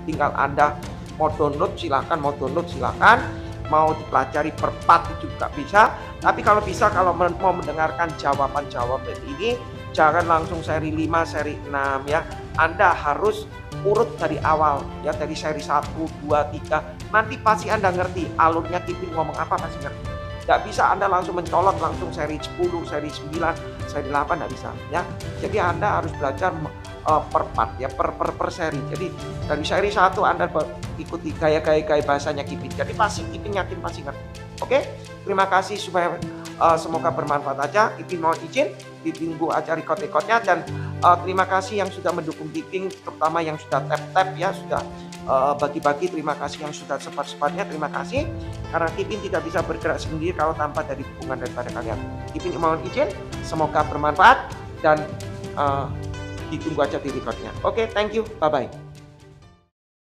tinggal Anda mau download silakan, mau dipelajari per part juga bisa. Tapi kalau bisa, kalau mau mendengarkan jawaban-jawaban ini jangan langsung seri 5, seri 6 ya. Anda harus urut dari awal ya, dari seri 1, 2, 3. Nanti pasti Anda ngerti alurnya Ipin ngomong apa, pasti ngerti. Nggak bisa Anda langsung mencolot langsung seri 10, seri 9, seri 8, nggak bisa ya. Jadi Anda harus belajar per part ya, per seri. Jadi dari seri 1 Anda ikuti gaya-gaya bahasanya Ipin. Jadi pasti Ipin yakin pasti ngerti. Oke? Terima kasih, supaya semoga bermanfaat aja. Ipin mau izin ditunggu aja record-recordnya, dan terima kasih yang sudah mendukung Ipin, terutama yang sudah tap ya, sudah bagi-bagi. Terima kasih yang sudah sempat-sempatnya, terima kasih, karena Ipin tidak bisa bergerak sendiri kalau tanpa dari dukungan daripada kalian. Ipin mohon izin, semoga bermanfaat dan ditunggu aja di recordnya. Oke, thank you, bye bye.